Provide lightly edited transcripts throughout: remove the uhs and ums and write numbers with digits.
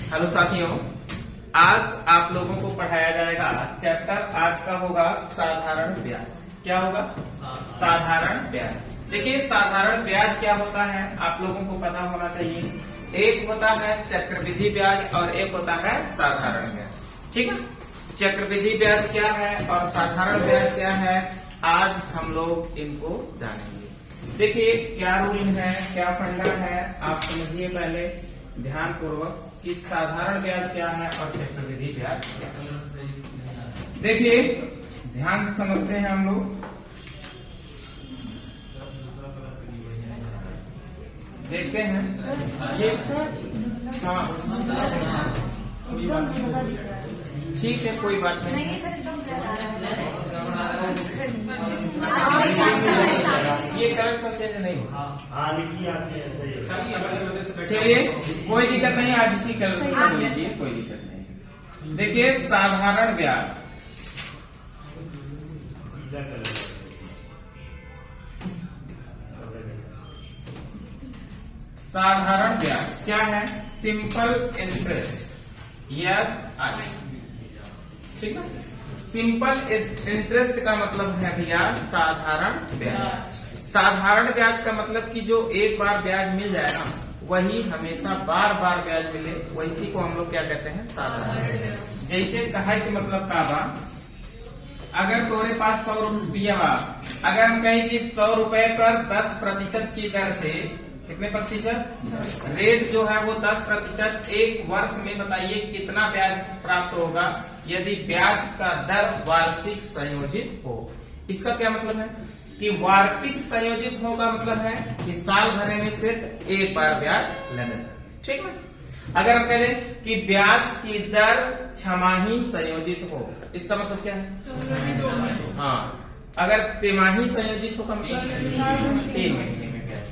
Hello साथियों, आज आप लोगों को पढ़ाया जाएगा चैप्टर। आज का होगा साधारण ब्याज। क्या होगा? साधारण ब्याज। देखिए, साधारण ब्याज क्या होता है आप लोगों को पता होना चाहिए। एक होता है चक्रवृद्धि ब्याज और एक होता है साधारण ब्याज। ठीक है, चक्रवृद्धि ब्याज क्या है और साधारण ब्याज क्या है, आज हम लोग इनको जानेंगे। देखिए, क्या रूल है, क्या फंडा है, आप समझिए पहले ध्यान पूर्वक कि साधारण ब्याज क्या है और चक्रवृद्धि ब्याज क्या है। देखिए, ध्यान से समझते हैं हम लोग। देखते हैं ये। हाँ, ठीक है, कोई बात नहीं। ये कलर सब चेंज नहीं हो सकता। चलिए, कोई दिक्कत नहीं, आज इसी कलर को लीजिए, कोई दिक्कत नहीं। देखिए, साधारण ब्याज साधारण ब्याज क्या है? Simple interest. यस, ठीक है। सिंपल इंटरेस्ट का मतलब है भैया साधारण ब्याज। साधारण ब्याज का मतलब कि जो एक बार ब्याज मिल जाए ना, वही हमेशा बार बार ब्याज मिले, वैसी को हम लोग क्या कहते हैं? साधारण। जैसे कहा कि मतलब का बा, अगर तोरे पास 100 रुपया बा, अगर हम कहें कि 100 रुपए पर 10% की दर से, कितने प्रतिशत रेट जो है वो 10%, एक वर्ष में बताइए कितना ब्याज प्राप्त होगा यदि ब्याज का दर वार्षिक संयोजित हो। इसका क्या मतलब है कि वार्षिक संयोजित होगा, मतलब है कि साल भर में सिर्फ एक बार ब्याज लगेगा। ठीक है। अगर हम कह दें कि ब्याज की दर छमाही संयोजित हो, इसका मतलब क्या है? हाँ, अगर तिमाही संयोजित होगा मतलब 3 महीने में ब्याज।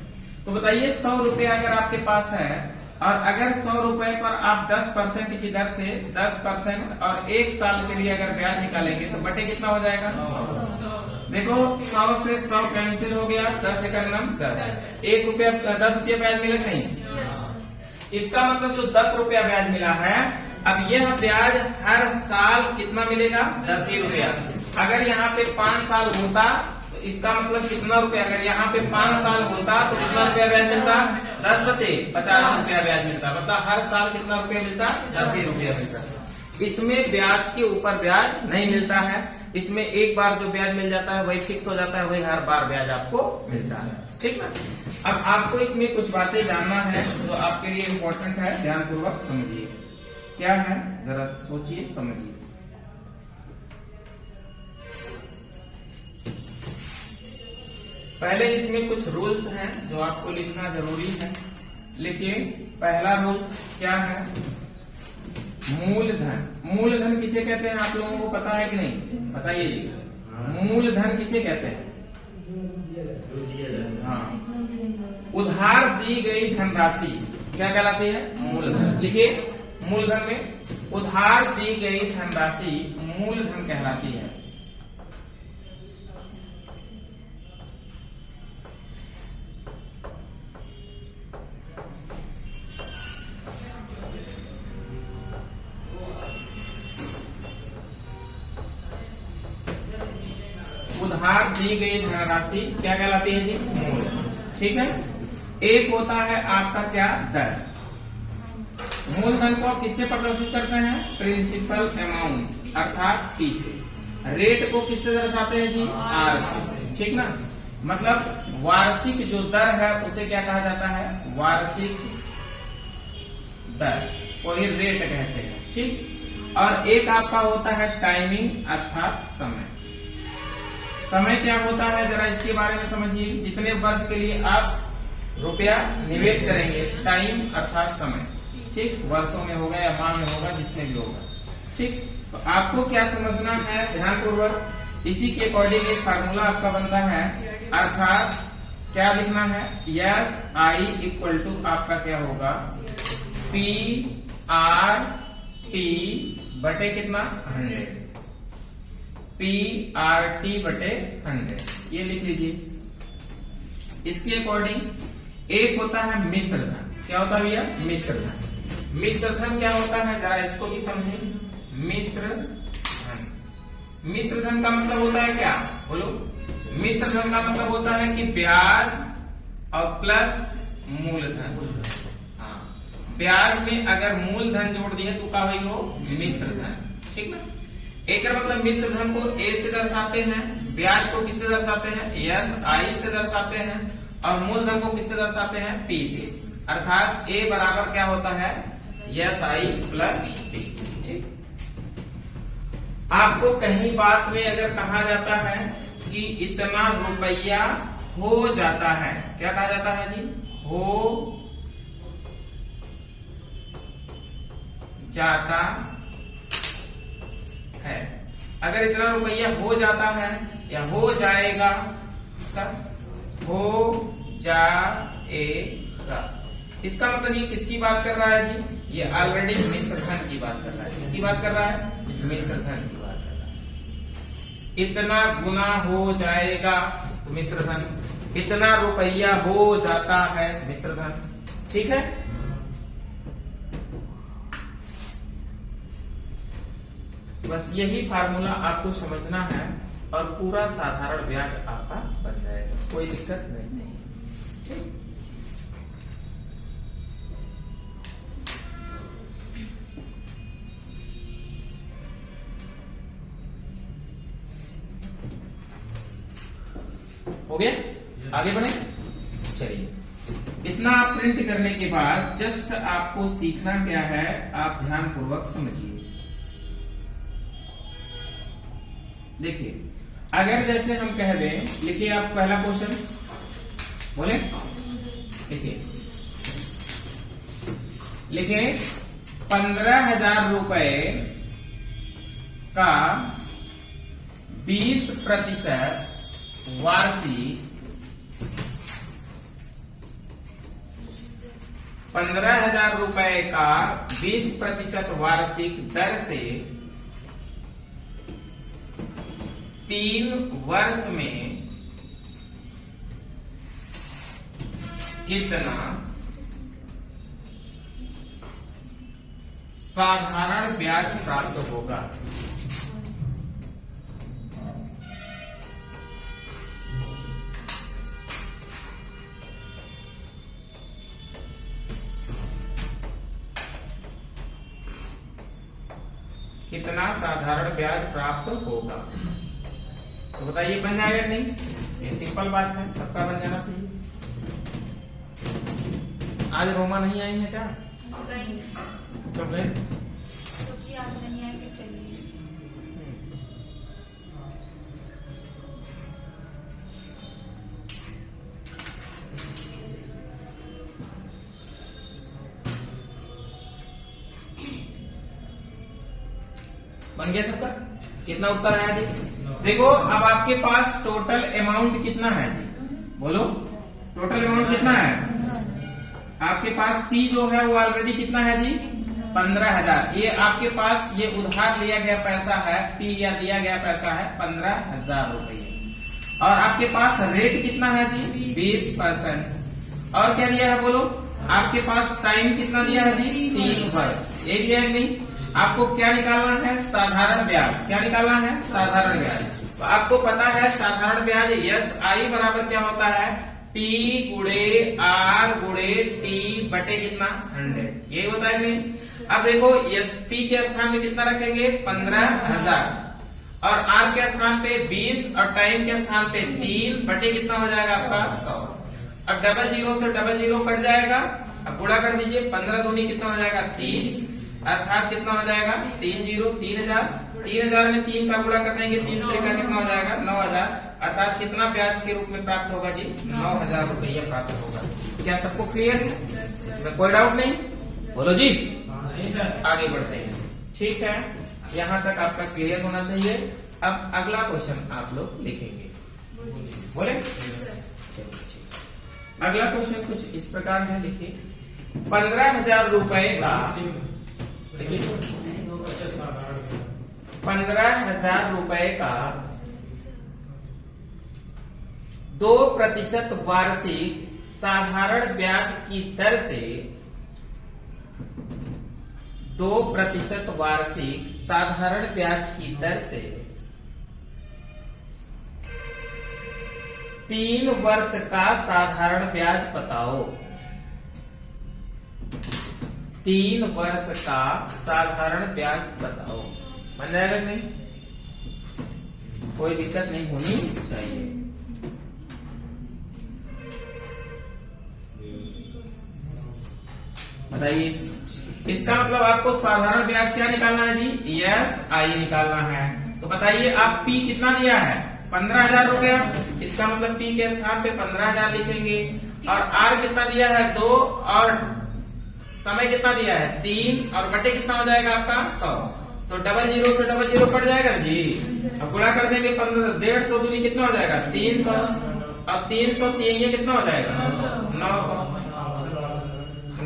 तो बताइए, 100 रुपए अगर आपके पास है और अगर 100 रुपए पर आप 10% की दर से 10% और एक साल के लिए अगर ब्याज निकालेंगे तो बटे कितना हो जाएगा? 100। देखो, 100 से 100 कैंसिल हो गया, 10 एकड़ नाम 10। 1 रुपया 10 रुपया ब्याज मिला नहीं। इसका मतलब जो 10 रुपया ब्याज मिला है, अब यह ब्याज हर साल कितना मिलेगा? 10 ही रुपया। अगर यहाँ पे 5 साल होता तो इसका मतलब कितना रुपया? अगर यहाँ पे 5 साल होता तो कितना रुपया ब्याज मिलता? 10 बचे 50 रुपया ब्याज मिलता। मतलब हर साल कितना रुपया मिलता? 10 ही रुपया मिलता। इसमें ब्याज के ऊपर ब्याज नहीं मिलता है। इसमें एक बार जो ब्याज मिल जाता है वही फिक्स हो जाता है, वही हर बार ब्याज आपको मिलता है। ठीक है। अब आपको इसमें कुछ बातें जानना है जो आपके लिए इम्पोर्टेंट है, ध्यान पूर्वक समझिए। क्या है, जरा सोचिए, समझिए। पहले इसमें कुछ रूल्स हैं जो आपको लिखना जरूरी है। लिखिए, पहला रूल्स क्या है? मूलधन। मूलधन किसे कहते हैं आप लोगों को पता है कि नहीं? बताइए, मूलधन किसे कहते हैं? हाँ, उधार दी गई धनराशि क्या कहलाती है? मूलधन। लिखिए, मूलधन में उधार दी गई धनराशि मूलधन कहलाती है। उधार दी गई धनराशि क्या कहलाती है जी? मूलधन। ठीक है। एक होता है आपका क्या? दर। मूलधन को किससे प्रदर्शित करते हैं? प्रिंसिपल अमाउंट अर्थात P से। रेट को किससे दर्शाते हैं जी? R से। ठीक ना। मतलब वार्षिक जो दर है उसे क्या कहा जाता है? वार्षिक दर, वही रेट कहते हैं। ठीक। और एक आपका होता है टाइमिंग अर्थात समय। समय क्या होता है, जरा इसके बारे में समझिए। जितने वर्ष के लिए आप रुपया निवेश करेंगे, टाइम अर्थात समय। ठीक, वर्षों में होगा या माह में होगा, जिसमें भी होगा। ठीक, तो आपको क्या समझना है ध्यान पूर्वक, इसी के अकॉर्डिंग एक फार्मूला आपका बनता है। अर्थात क्या लिखना है? यस, आई इक्वल टू आपका क्या होगा? PRT बटे कितना? 100। PRT बटे 100, ये लिख लीजिए। इसके अकॉर्डिंग एक होता है मिश्र धन। क्या होता है भैया? मिश्र धन। मिश्र धन क्या होता है, जरा इसको भी समझे। मिश्र धन, मिश्र धन का मतलब होता है क्या, बोलो। मिश्र धन का मतलब होता है कि ब्याज और प्लस मूलधन। हाँ, ब्याज में अगर मूलधन जोड़ दिए तो क्या होगी, वो मिश्र धन। ठीक ना। एक मतलब मिश्र धन को ए से दर्शाते हैं, ब्याज को किससे दर्शाते हैं, एस आई से दर्शाते हैं, और मूलधन को किससे दर्शाते हैं, पी से। अर्थात ए बराबर क्या होता है, एस आई प्लस पी। ठीक। आपको कहीं बात में अगर कहा जाता है कि इतना रुपया हो जाता है, क्या कहा जाता है जी, हो जाता है। अगर इतना रुपया हो जाता है या हो जाएगा, इसका हो जाएगा, इसका मतलब ये किसकी बात कर रहा है जी, ये ऑलरेडी मिश्र धन की बात कर रहा है। किसकी बात कर रहा है, मिश्र धन की बात कर रहा है। इतना गुना हो जाएगा तो मिश्र धन, इतना रुपया हो जाता है मिश्र धन। ठीक है। बस यही फार्मूला आपको समझना है और पूरा साधारण ब्याज आपका बन जाएगा, कोई दिक्कत नहीं। हो गया, आगे बढ़े। चलिए, इतना प्रिंट करने के बाद जस्ट आपको सीखना क्या है, आप ध्यान पूर्वक समझिए। देखिए, अगर जैसे हम कह दें, लिखिए आप पहला क्वेश्चन, बोले लिखिए, लिखिए 15,000 रुपए का 20% वार्षिक, 15,000 रुपए का 20% वार्षिक दर से 3 वर्ष में कितना साधारण ब्याज प्राप्त होगा। कितना साधारण ब्याज प्राप्त होगा, तो बताइए बन जाएगा नहीं, ये सिंपल बात है, सबका बन जाना चाहिए। आज रोमा नहीं आई है क्या, कब गए, सोचिए आप नहीं आए कि चलिए। बन गया सबका, कितना उत्तर आया जी। देखो, अब आपके पास टोटल अमाउंट कितना है जी, बोलो टोटल अमाउंट कितना है आपके पास। पी जो है वो ऑलरेडी कितना है जी, 15,000। ये आपके पास ये उधार लिया गया पैसा है, पी या दिया गया पैसा है 15,000 रुपये, और आपके पास रेट कितना है जी, 20%। और क्या दिया है बोलो, आपके पास टाइम कितना दिया है जी, 3 वर्ष। ये दिया है नहीं, आपको क्या निकालना है, साधारण ब्याज। क्या निकालना है, साधारण ब्याज। तो आपको पता है साधारण ब्याज एस आई बराबर क्या होता है, पी गुणे आर गुणे टी बटे कितना 100, ये होता है नहीं। अब देखो, एस पी के स्थान में कितना रखेंगे, 15,000, और आर के स्थान पे 20, और टाइम के स्थान पे 3 बटे कितना हो जाएगा आपका 100। अब डबल जीरो से डबल जीरो कट जाएगा, अब गुणा कर दीजिए, 15 दूनी कितना हो जाएगा 30, अर्थात कितना हो जाएगा 3 जीरो 3,000। 3,000 में 3 का गुणा कर देंगे, 3 का कितना हो जाएगा 9,000, अर्थात कितना ब्याज के रूप में प्राप्त होगा जी, 9,000 रुपया प्राप्त होगा। क्या सबको क्लियर है, कोई डाउट नहीं, बोलो जी। आगे बढ़ते हैं, ठीक है, यहाँ तक आपका क्लियर होना चाहिए। अब अगला क्वेश्चन आप लोग लिखेंगे, बोले। अगला क्वेश्चन कुछ इस प्रकार है, लिखिए 15,000 रुपए का, 15,000 रुपए का 2% वार्षिक साधारण ब्याज की दर से 2% वार्षिक साधारण ब्याज की दर से 3 वर्ष का साधारण ब्याज बताओ। 3 वर्ष का साधारण ब्याज बताओ। बन जाएगा कि नहीं? कोई दिक्कत नहीं होनी चाहिए। बताइए, इसका मतलब आपको साधारण ब्याज क्या निकालना है जी? SI निकालना है। तो बताइए, आप P कितना दिया है? 15,000 रुपया। इसका मतलब P के स्थान पे 15,000 लिखेंगे। और R कितना दिया है? 2। और समय कितना दिया है? 3। और बटे कितना हो जाएगा आपका? 100। तो 00 से 00 कट जाएगा ना जी। अब गुणा कर देंगे 150 दूनी कितना हो जाएगा? 300। अब 300 ये कितना हो जाएगा? 900।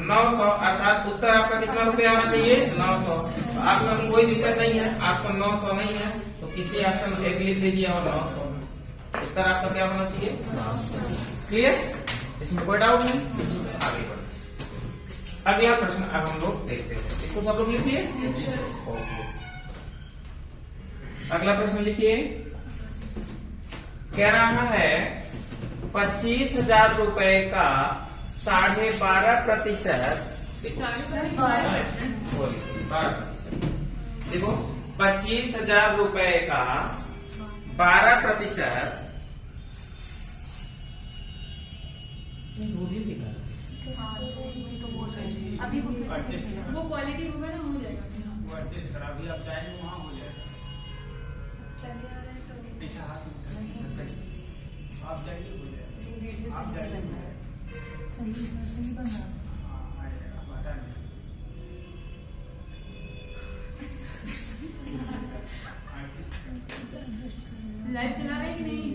900 अर्थात उत्तर आपका कितना रुपया आना चाहिए? 900। तो ऑप्शन कोई दिक्कत नहीं है, ऑप्शन 900 नहीं है तो किसी ऑप्शन एक लिख दीजिए और 900 उत्तर आपका क्या होना चाहिए? क्लियर? इसमें कोई डाउट नहीं? आगे बढ़ो। अगला प्रश्न अब हम लोग देखते हैं। इसको सब लोग लिखिए। ओके, अगला प्रश्न लिखिए। कह रहा है 25,000 रुपए का 12.5%। देखो 25,000 रुपए का 12% अभी वो क्वालिटी होगा ना, हो जाएगा। वो एडजस्ट करा, अभी आप जाएंगे वहाँ हो जाएगा। चले आ रहे तो ऐसा हाथ आप जाइए हो जाएगा। आप जाइए सही बन रहा। हाँ, आएगा, आप हटा नहीं। लाइव चला रहे कि नहीं?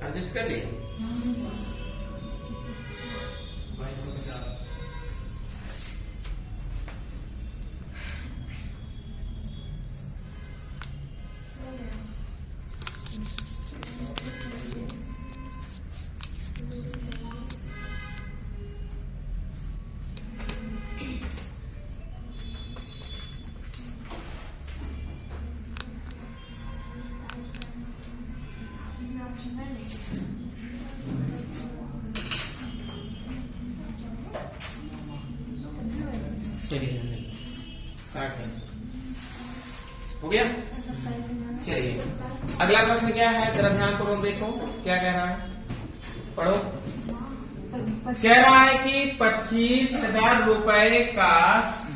एडजस्ट कर लिए। चलिए हो गया। चलिए अगला प्रश्न क्या है, जरा ध्यान पूर्वक देखो क्या कह रहा है, पढ़ो। कह रहा है कि 25,000 रुपए का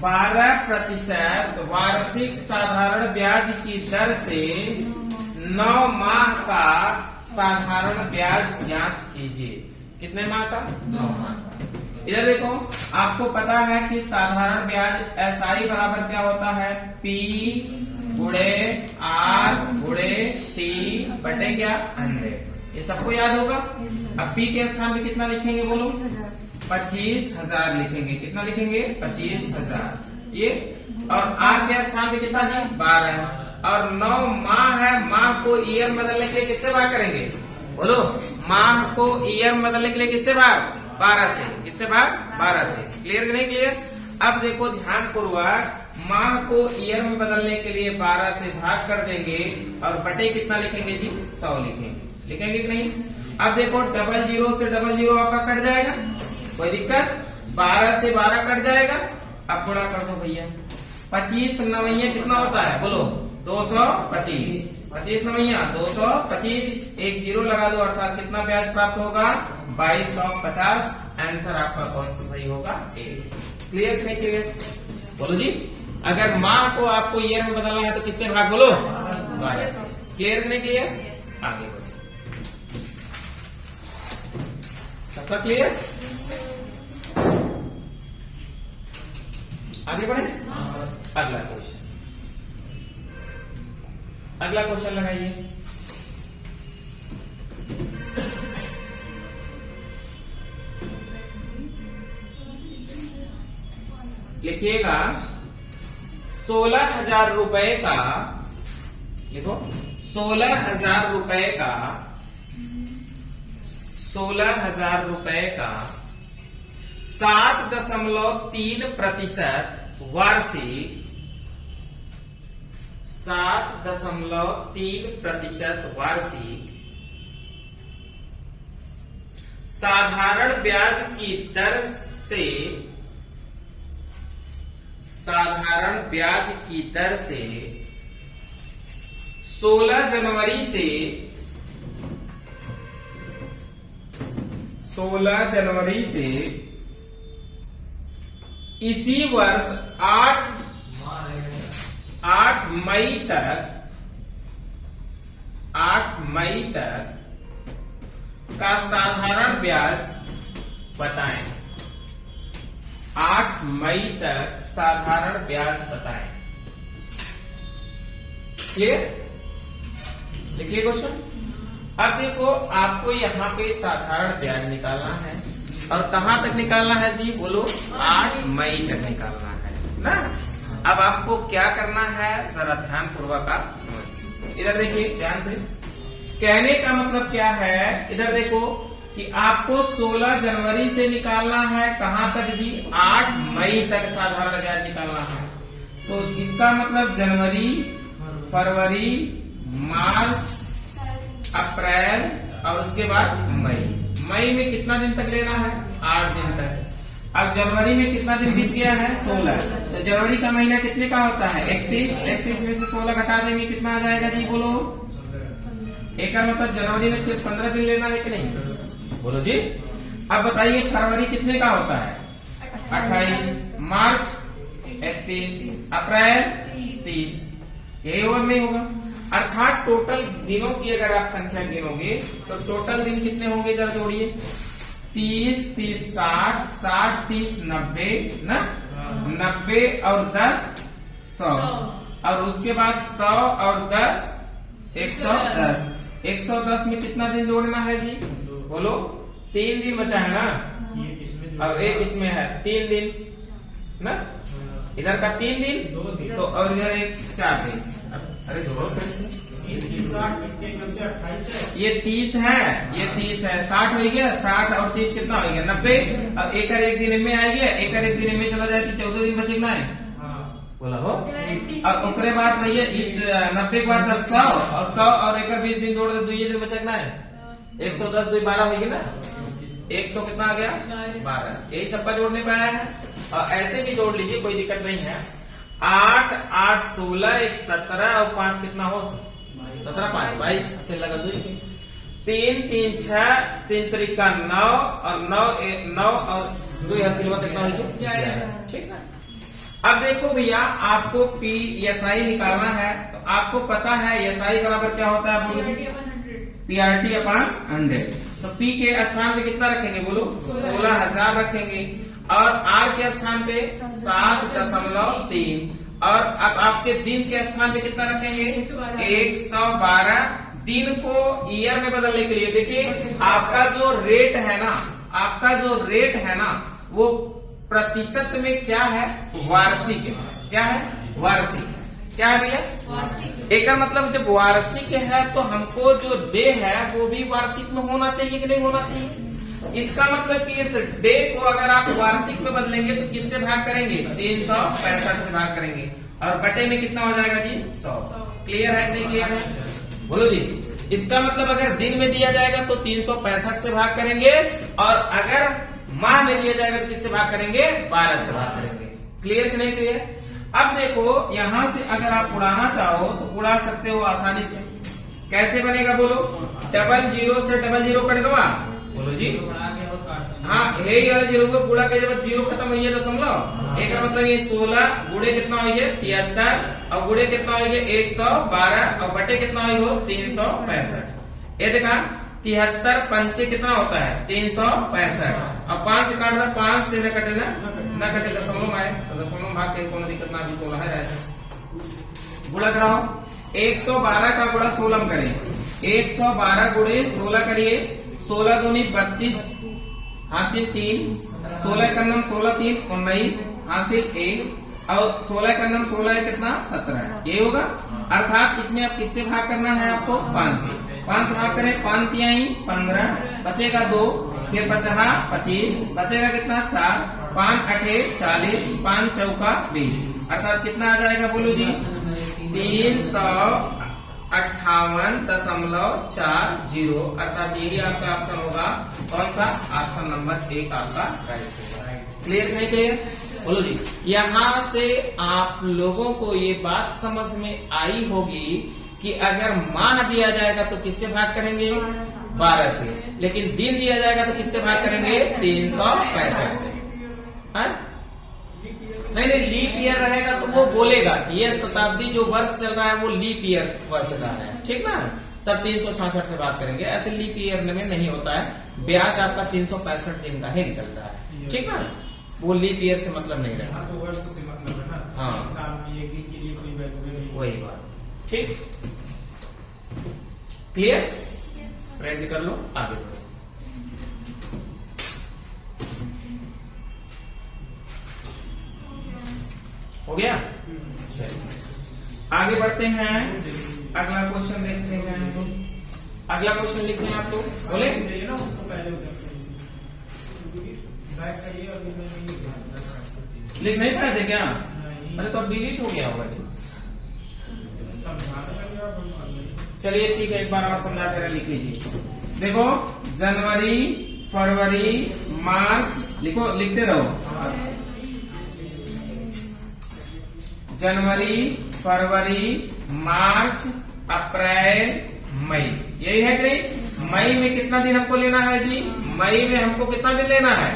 12% वार्षिक साधारण ब्याज की दर से 9 माह का साधारण ब्याज ज्ञात कीजिए। कितने माह का? 9 माह का। इधर देखो, आपको पता है कि साधारण ब्याज SI बराबर क्या होता है? P गुणे R गुणे T बटे क्या? 100। ये सबको याद होगा। अब P के स्थान पे कितना लिखेंगे बोलो? 25,000 लिखेंगे। कितना लिखेंगे? 25,000 ये। और R के स्थान पे कितना जी? 12। और 9 माह है, माह को ईयर बदलने के लिए किससे भाग करेंगे बोलो? माह को ईयर बदलने के लिए किससे भाग? 12 से। किससे भाग? 12 से। क्लियर कि नहीं क्लियर? अब देखो ध्यान पूर्वक, माह को ईयर में बदलने के लिए 12 से भाग कर देंगे और बटे कितना लिखेंगे जी? 100 लिखेंगे। लिखेंगे कि नहीं? अब देखो 00 से 00 आपका कट जाएगा, कोई दिक्कत? 12 से 12 कट जाएगा। अब गुणा कर दो भैया। 25 नवैया कितना होता है बोलो? 225। 25 नवैया 225। एक 0 लगा दो, अर्थात कितना ब्याज प्राप्त होगा? 2250। आंसर आपका कौन सा सही होगा? ए। क्लियर नहीं क्लियर? बोलो जी। अगर माह को आपको ईयर में बदलना है तो किससे भाग बोलो? 12 से। क्लियर नहीं क्लियर? आगे बढ़ो। सबका क्लियर? आगे बढ़े। अगला क्वेश्चन, अगला क्वेश्चन लगाइए। लिखिएगा 16,000 रुपए का, लिखो 16,000 रुपए का 16,000 रुपए का 7.3% वार्षिक 7.3% वार्षिक साधारण ब्याज की दर से 16 जनवरी से इसी वर्ष 8 मई तक का साधारण ब्याज बताएं। 8 मई तक साधारण ब्याज बताएं। क्लियर? लिखिए क्वेश्चन। अब देखो आपको यहाँ पे साधारण ब्याज निकालना है और कहां तक निकालना है जी? बोलो 8 मई तक निकालना है ना। अब आपको क्या करना है जरा ध्यान पूर्वक आप समझिए। इधर देखिए ध्यान से, कहने का मतलब क्या है? इधर देखो कि आपको 16 जनवरी से निकालना है, कहां तक जी? 8 मई तक साधारण ब्याज निकालना है। तो इसका मतलब जनवरी, फरवरी, मार्च, अप्रैल और उसके बाद मई। मई में कितना दिन तक लेना है? 8 दिन तक। अब जनवरी में कितना दिन बीत गया है? 16। तो जनवरी का महीना कितने का होता है? 31 में से 16 घटा देंगे, कितना आ जाएगा जी? बोलो। एक मतलब जनवरी में सिर्फ 15 दिन लेना है कि नहीं? बोलो जी। अब बताइए फरवरी कितने का होता है? 28, मार्च 31, अप्रैल 30। यही होगा नहीं होगा? अर्थात टोटल दिनों की अगर आप संख्या गिनोगे तो टोटल दिन कितने होंगे? जरा जोड़िए। 30, 30, 60, 60, 30, 90 ना, 90 और 10 100 और उसके बाद 100 और 10 110। 110 में कितना दिन जोड़ना है जी? बोलो। 3 दिन बचा है ना, और एक इसमें है 3 दिन ना। इधर का 3 दिन, 2 दिन तो और इधर एक 4 दिन। अरे जोड़ो फिर से। ये 30 है, ये 30 है, 60 हो गया। 60 और 30 कितना हो गया? 90। अब एक दिन में आ गया, एक दिन में चला जाए तो 14 दिन बचेगा है। बोला हो। अब उसके बाद भैया 90 के बाद 100 और 100 और 20 दिन जोड़ दे, 2 दिन बचेगा है। 110 2 12 होगी ना। 100 कितना आ गया? 12। यही सबका जोड़ने पे आया है। और ऐसे भी जोड़ लीजिए, कोई दिक्कत नहीं है। 8 8 16 1 17 और 5 कितना हो? 17 5 22 से लगा दो। 3 3 6 3 तरीका 9 और 9 और 2 सिल्वर कितना हो? ठीक है। अब देखो भैया आपको PSI निकालना है, तो आपको पता है SI बराबर क्या होता है? बोलो। PRT/100। तो P के स्थान पे कितना रखेंगे? बोलो। 16,000 रखेंगे और R के स्थान पे 7.3 और अब आपके दिन के स्थान पे कितना रखेंगे? 112। दिन को ईयर में बदलने के लिए देखिए आपका जो रेट है ना, वो प्रतिशत में क्या है? वार्षिक है। क्या है? वार्षिक। क्या है भैया? एक मतलब जब वार्षिक है तो हमको जो डे है वो भी वार्षिक में होना चाहिए कि नहीं होना चाहिए? इसका मतलब कि इस डे को अगर आप वार्षिक में बदलेंगे तो किससे भाग करेंगे? 365 से भाग करेंगे और बटे में कितना हो जाएगा जी? 100। क्लियर है नहीं क्लियर है? बोलो जी। इसका मतलब अगर दिन में दिया जाएगा तो 365 से भाग करेंगे और अगर माह में दिया जाएगा तो किससे भाग करेंगे? 12 से भाग करेंगे। क्लियर कि नहीं क्लियर? अब देखो यहां से अगर आप उड़ाना चाहो तो उड़ा सकते हो आसानी से। कैसे बनेगा? बोलो। 00 से 00 कट गवा। बोलो जी। हाँ, हे वाला 0 को गुड़ा के जब 0 खत्म हुई है दशमलव, एक मतलब ये 16 गुड़े कितना हुई है? 73 और गुड़े कितना हुई है? 112 और बटे कितना हुई हो? 365। ये देखा 73 पंचे कितना होता है? 365 और 5 से काट दो, 5 से न कटे न कटे दशमलव आए तो दशमलव भाग के कोनो दिक्कत ना, अभी 16 है रहता। गुणा कराओ। 112 का गुणा 16 करें। 112 गुणे 16 करिए। 16 दूनी 32 हासिल 3, 16 का नाम 16 3 19 हासिल 1 और 16 का नाम 16 है कितना 17, ये होगा। अर्थात इसमें अब किससे भाग करना है आपको 5 से। 5 से भाग करें, 5 तिहाई 15, बचेगा 2, फिर 50 25, बचेगा कितना 4, 5 8 40, 5 चौका 20, अर्थात कितना आ जाएगा बोलो जी 358.40, अर्थात यही आपका ऑप्शन होगा। कौन सा? ऑप्शन नंबर 1 आपका राइट होगा। क्लियर नहीं क्लियर? बोलो जी। यहाँ से आप लोगों को ये बात समझ में आई होगी कि अगर माह दिया जाएगा तो किससे भाग करेंगे 12 से, लेकिन दिन दिया जाएगा तो किससे भाग करेंगे 365 से। नहीं लीप ईयर रहेगा तो वो बोलेगा ये शताब्दी जो वर्ष चल रहा है वो लीप ईयर वर्ष का है, ठीक ना, तब 366 से भाग करेंगे। ऐसे लीप ईयर में नहीं होता है, ब्याज आपका 365 दिन का ही निकलता है, ठीक ना, वो लीप ईयर से मतलब नहीं रहता। तो वर्ष से मतलब है ना, हाँ एक साल में एक दिन के लिए कोई वैल्यू नहीं, वही बात। ठीक क्लियर? प्रिंट कर लो, आगे बढ़ो। हो गया? चलिए आगे बढ़ते हैं, अगला क्वेश्चन देखते हैं। अगला क्वेश्चन लिखते हैं आप लोग, बोले चाहिए ना उसको पहले बैक करिए और लिख नहीं पाए थे क्या? नहीं। अरे तो अब डिलीट हो गया होगा जी। समझाने लगे आप। चलिए ठीक है, एक बार और समझा कर लिख लीजिए। देखो जनवरी फरवरी मार्च, लिखो, लिखते रहो। जनवरी फरवरी मार्च अप्रैल मई, यही है कि नहीं? मई में कितना दिन हमको लेना है जी? मई में हमको कितना दिन लेना है?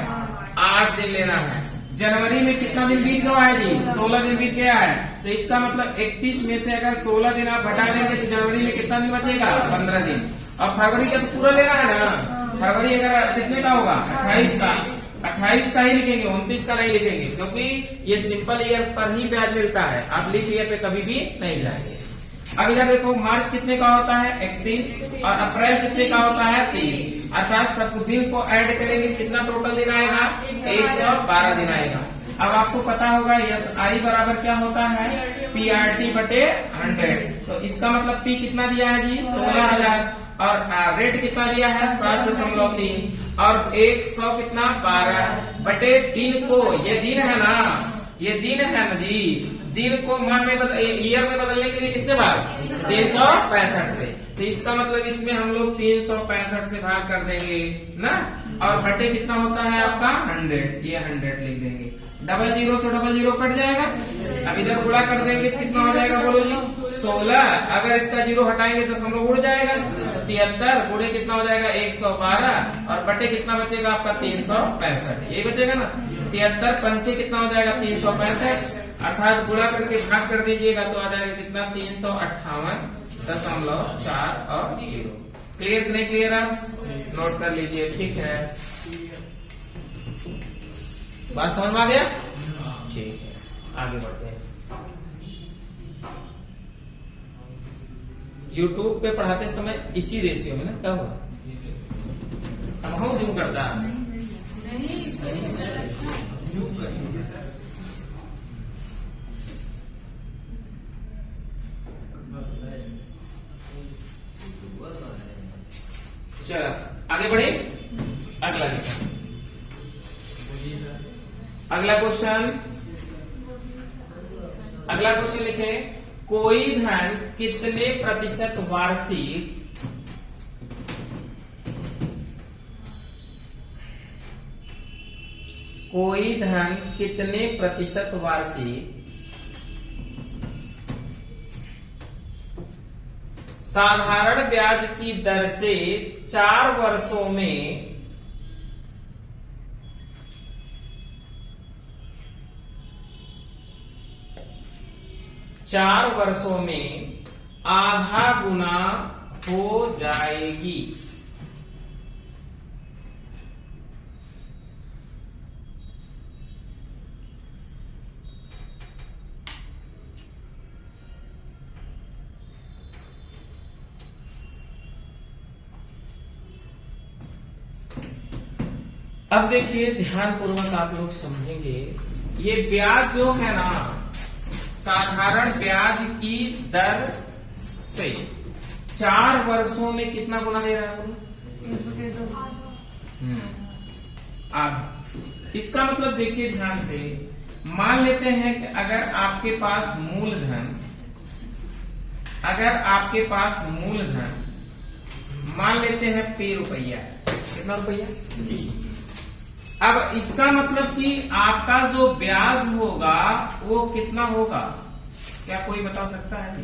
8 दिन लेना है। जनवरी में कितना दिन बीत गया है जी? 16 दिन बीत गया है। तो इसका मतलब 31 में से अगर 16 दिन आप हटा देंगे तो जनवरी में कितना दिन बचेगा? 15 दिन। और फरवरी का तो पूरा लेना है ना, फरवरी अगर कितने का होगा? 28 का, 28 का ही लिखेंगे, 29 का नहीं लिखेंगे, क्योंकि ये सिंपल ईयर पर ही ब्याज मिलता है, आप लीप ईयर पे कभी भी नहीं जाएंगे। अब इधर देखो मार्च कितने का होता है? 31, और अप्रैल कितने का होता है? 30, अर्थात सब दिन को ऐड करेंगे कितना टोटल दिन आएगा? 112 दिन आएगा। अब आपको पता होगा SI बराबर क्या होता है? PRT बटे 100। तो इसका मतलब P कितना दिया है जी? 16,000, और रेट कितना दिया है? 7.3, और 100 कितना? 12 बटे दिन को, ये दिन है ना, ये दिन है ना जी, दिन को माह में ईयर में बदलने के लिए किससे भाग? 365 से। तो इसका मतलब इसमें हम लोग 365 से भाग कर देंगे ना, और बटे कितना होता है आपका? 100, ये 100 लिख देंगे। 00 से 00 कट जाएगा। अब इधर गुणा कर देंगे कितना हो जाएगा बोलो जी? 16, अगर इसका 0 हटाएंगे तो हम लोग उड़ जाएगा। 73 गुणे कितना हो जाएगा? 112, और बटे कितना बचेगा आपका? 365, यही बचेगा ना। 73 पंचे कितना हो जाएगा? 365, अर्थात गुणा करके भाग कर दीजिएगा तो आ जाएगा कितना? 358.4 और 0। क्लियर नहीं क्लियर? आप नोट कर लीजिए, ठीक है। बात समझ में आ गया? ठीक है, आगे बढ़ते हैं। YouTube पे पढ़ाते समय इसी रेशियो में ना क्या हुआ? अब हम जूम करता है। चलो आगे बढ़े, अगला क्वेश्चन लिखे, कोई धन कितने प्रतिशत वार्षिक साधारण ब्याज की दर से 4 वर्षों में आधा गुना हो जाएगी। अब देखिए ध्यान पूर्वक आप लोग समझेंगे, ये ब्याज जो है ना साधारण ब्याज की दर से 4 वर्षों में कितना गुना दे रहा है? आधा। इसका मतलब देखिए ध्यान से, मान लेते हैं कि अगर आपके पास मूलधन मान लेते हैं ₹P, कितना रुपया? अब इसका मतलब कि आपका जो ब्याज होगा वो कितना होगा? क्या कोई बता सकता है?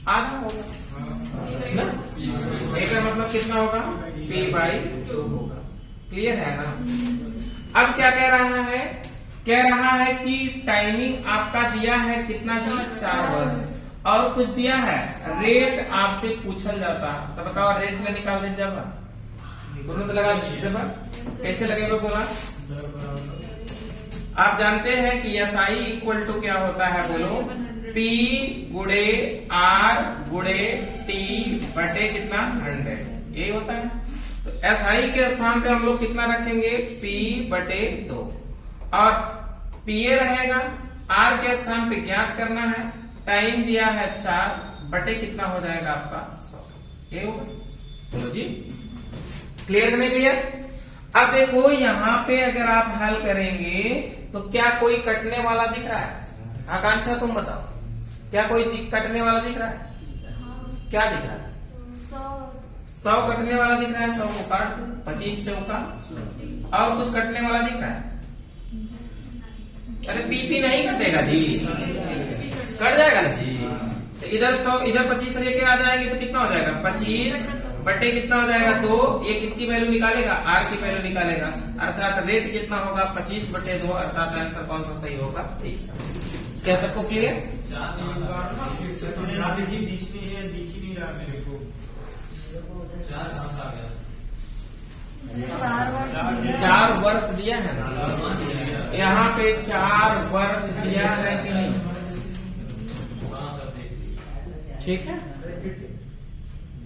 आधा होगा ना? इसका मतलब कितना होगा? P/2 होगा। क्लियर है ना? अब क्या कह रहा है? कह रहा है कि टाइमिंग आपका दिया है कितना जी? 4 वर्ष। और कुछ दिया है, रेट आपसे पूछल जाता, तो बताओ रेट में निकाल दे जब तुरंत लगा जब कैसे लगेगा बोला? आप जानते हैं कि SI इक्वल टू क्या होता है? बोलो, P गुणे R गुणे T बटे कितना? 100। यही होता है। तो SI के स्थान पे हम लोग कितना रखेंगे? P/2 और PA रहेगा। R के स्थान पे ज्ञात करना है, टाइम दिया है 4 बटे कितना हो जाएगा आपका? 100। ये होगा। बोलो जी, क्लियर नहीं क्लियर? अब देखो यहाँ पे अगर आप हल करेंगे तो क्या कोई कटने वाला दिख रहा है? आकांक्षा तुम बताओ, क्या कोई कटने वाला दिख रहा है? क्या दिख रहा है? 100 कटने वाला दिख रहा है। 100 को काट दो, 25 चौका। और कुछ कटने वाला दिख रहा है? अरे PP नहीं कटेगा जी, कट जाएगा ना जी। तो इधर 100 इधर 25 लेके आ जाएंगे तो कितना हो जाएगा? 25 बटे कितना हो जाएगा? 2। ये किसकी वैल्यू निकालेगा? R की वैल्यू निकालेगा। अर्थात रेट कितना होगा? 25/2। अर्थात आंसर कौन सा सही होगा? क्या सबको क्लियर? 4 वर्ष दिया है ना, यहाँ पे 4 वर्ष दिया है कि नहीं? ठीक है,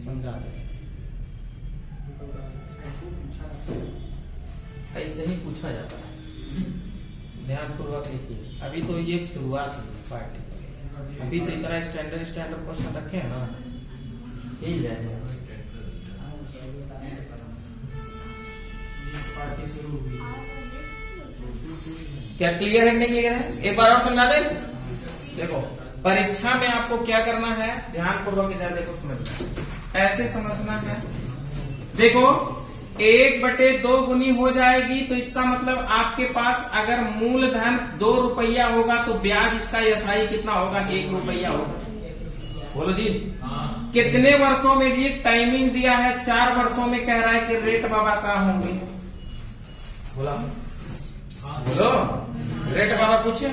समझा दे। ऐसे ही पूछा जाता है, ध्यान पूर्वक देखिए। अभी तो ये एक शुरुआत है पार्टी, अभी तो इतना स्टैंडर्ड क्वेश्चन रखे हैं ना, हिल जाएगा। पार्टी शुरू हुई, क्या क्लियर है नहीं क्लियर है? एक बार और समझा दे। देखो परीक्षा में आपको क्या करना है, ध्यान पूर्वक इधर देखो, समझना, ऐसे समझना है। देखो 1/2 गुनी हो जाएगी तो इसका मतलब आपके पास अगर मूलधन ₹2 होगा तो ब्याज इसका SI कितना होगा? ₹1 होगा। बोलो जी, कितने वर्षों में? ये टाइमिंग दिया है 4 वर्षों में, कह रहा है कि रेट बाबा क्या होंगे? बोला बोलो, रेट बाबा पूछे।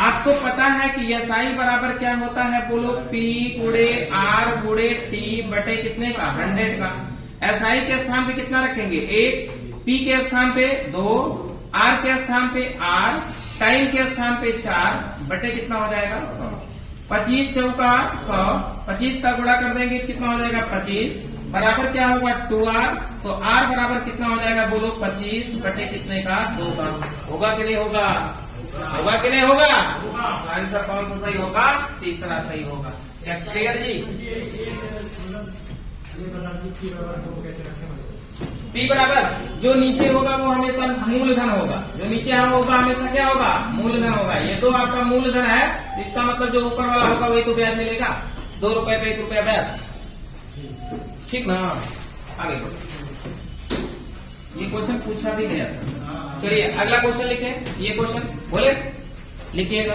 आपको पता है कि SI बराबर क्या होता है? बोलो, P गुणे R गुणे T बटे कितने का? 100 का। SI के स्थान पे कितना रखेंगे? 1, P के स्थान पे 2, R के स्थान पे R, टाइम के स्थान पे 4 बटे कितना हो जाएगा? 100। 25 चौका 100, 25 का गुणा कर देंगे कितना हो जाएगा? 25 बराबर क्या होगा? 2R। तो R बराबर कितना हो जाएगा? बोलो, 25 बटे कितने का? 2 का। होगा कि नहीं होगा? होगा कि नहीं होगा? आंसर कौन सा सही होगा? तीसरा सही होगा। क्या क्लियर जी? P बराबर जो नीचे होगा वो हमेशा मूलधन होगा, जो नीचे होगा हमेशा क्या होगा? मूलधन होगा। ये तो आपका मूलधन है, इसका मतलब जो ऊपर वाला होगा वही तो ब्याज मिलेगा। ₹2 पे ₹1 ब्याज, ठीक ना? आगे ये क्वेश्चन पूछा भी गया था। चलिए अगला क्वेश्चन लिखे। ये क्वेश्चन बोले लिखिएगा,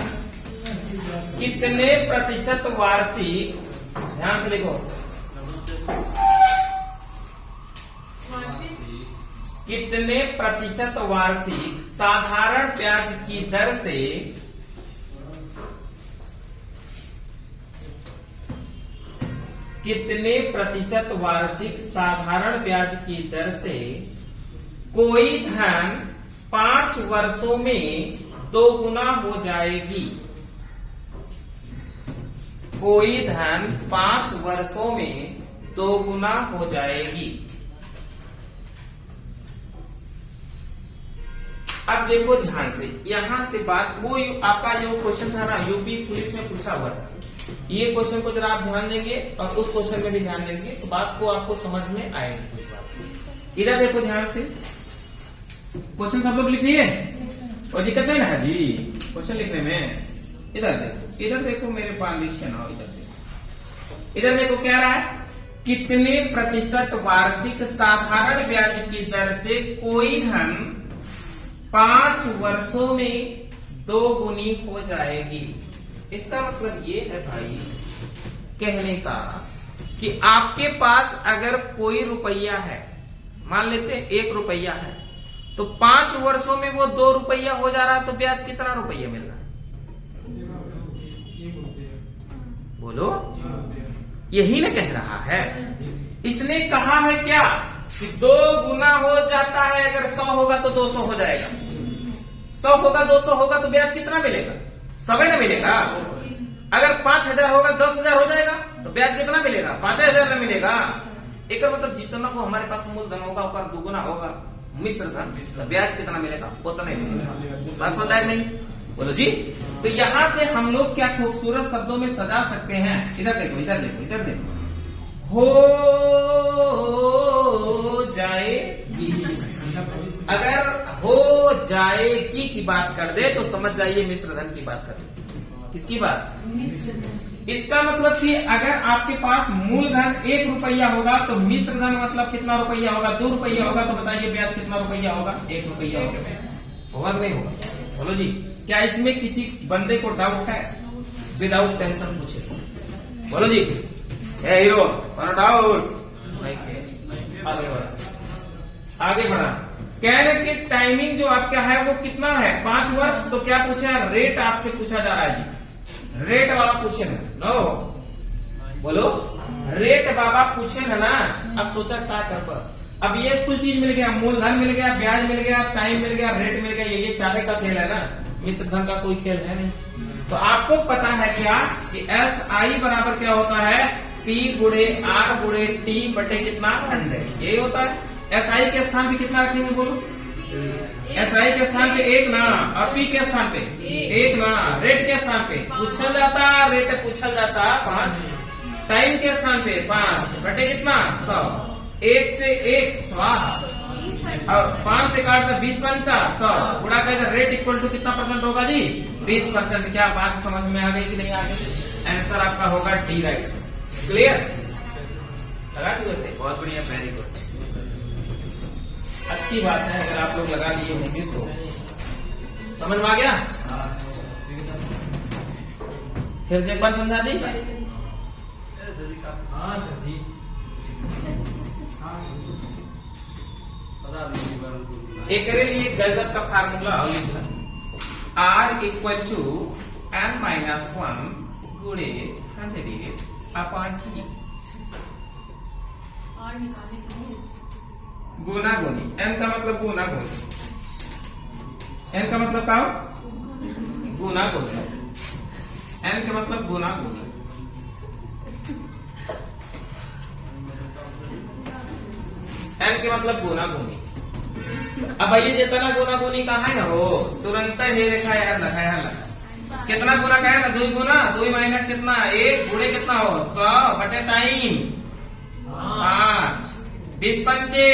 कितने प्रतिशत वार्षिक, ध्यान से लिखो, कितने प्रतिशत वार्षिक साधारण ब्याज की दर से कितने प्रतिशत वार्षिक साधारण ब्याज की दर से कोई धन 5 वर्षों में 2 गुना हो जाएगी? कोई धन 5 वर्षों में 2 गुना हो जाएगी। अब देखो ध्यान से, यहां से बात वो आपका जो क्वेश्चन था ना, यूपी पुलिस में पूछा हुआ था, ये क्वेश्चन को जरा आप ध्यान देंगे और उस क्वेश्चन में भी ध्यान देंगे तो बात को आपको समझ में आएगी कुछ बात। इधर देखो ध्यान से, क्वेश्चन सब लोग लिख लिए और दिक्कत नहीं ना जी क्वेश्चन लिखने में। इधर देखो मेरे पांडित्य ना, इधर देखो क्या रहा है, कितने प्रतिशत वार्षिक साधारण ब्याज की दर से कोई धन 5 वर्षों में 2 गुनी हो जाएगी। इसका मतलब ये है भाई कहने का कि आपके पास अगर कोई रुपया है, मान लेते हैं 1 रुपया है, तो 5 वर्षों में वो 2 रुपया हो जा रहा है, तो ब्याज कितना रुपया मिल रहा है? बोलो, यही ना कह रहा है। इसने कहा है क्या कि 2 गुना हो जाता है, अगर 100 होगा तो 200 हो जाएगा, 100 होगा 200 होगा तो ब्याज कितना मिलेगा? 100 ना मिलेगा। अगर 5000 होगा 10,000 हो जाएगा तो ब्याज कितना मिलेगा? 5000 ना मिलेगा। एक मतलब जितना को हमारे पास मूलधन होगा और 2 गुना होगा मिश्र धन, तो ब्याज कितना मिलेगा? उतना ही मिलेगा। बस होता है नहीं? बोलो जी। तो यहां से हम लोग क्या खूबसूरत शब्दों में सजा सकते हैं। इधर देखो, इधर देखो, इधर देखो, हो जाएगी। अगर हो जाएगी की बात कर दे तो समझ जाइए मिश्र धन की बात कर दे। किसकी बात? इसका मतलब कि अगर आपके पास मूलधन 1 रुपया होगा तो मिश्र धन मतलब कितना रुपया होगा? 2 रुपया होगा। तो बताइए ब्याज कितना रुपया होगा? 1 रुपया होगा। नहीं होगा? बोलो जी। क्या इसमें किसी बंदे को डाउट है? विदाउट टेंशन पूछे। बोलो जी। Hero doubt? आगे बढ़ा, आगे बढ़ा। कह रहे कि टाइमिंग जो आपका है वो कितना है? 5 वर्ष। तो क्या पूछा है? रेट आपसे पूछा जा रहा है जी। रेट बाबा पूछे ना? नो, बोलो रेट बाबा पूछे ना। अब सोचा क्या कर पर, अब ये कुछ चीज मिल गया, मूलधन मिल गया, ब्याज मिल गया, टाइम मिल गया, रेट मिल गया। ये चारे का खेल है ना, मिश्र धन का कोई खेल है नहीं। तो आपको पता है क्या कि एस आई बराबर क्या होता है? पी गुणे आर गुणे टी बटे कितना? 100। यही होता है। एस आई के स्थान पे कितना रखेंगे? बोलो। एस आई के स्थान पे 1 ना, और पी के स्थान पे 1 ना, रेट के स्थान पे पूछा जाता, रेट पूछा जाता 5, टाइम के स्थान पे 5 बटे कितना? 100। 1 से 1 स्वाहा, और 5 से काट 20 पंचा 100, गुणा कर रेट इक्वल टू कितना परसेंट होगा जी? 20%। क्या बात समझ में आ गई कि नहीं आ गई? आंसर आपका होगा डी राइट। क्लियर? लगा चुके थे? बहुत बढ़िया, वेरी गुड, अच्छी बात है। अगर आप लोग लगा लिए होंगे तो समझ में आ गया। फिर से एक बार समझा दी। हाँ सर जी, बता दीजिए। एक लिए गजब का formula R equal to n-1 गुणे 100 अपॉन T। और निकाले गुना गुनी, n का मतलब गुना गुनी, n का मतलब क्या? गुना गुनी, n का मतलब गुना गुनी। n के मतलब गुना गुनी। अब भैया जितना गुना गुनी का है ना हो तुरंत ही देखा यार, लखा यार लखा कितना गुना का है ना? 2 गुना 2 माइनस कितना? 1 गुणे कितना हो? 100 बटे टाइम 5, 20 पंचे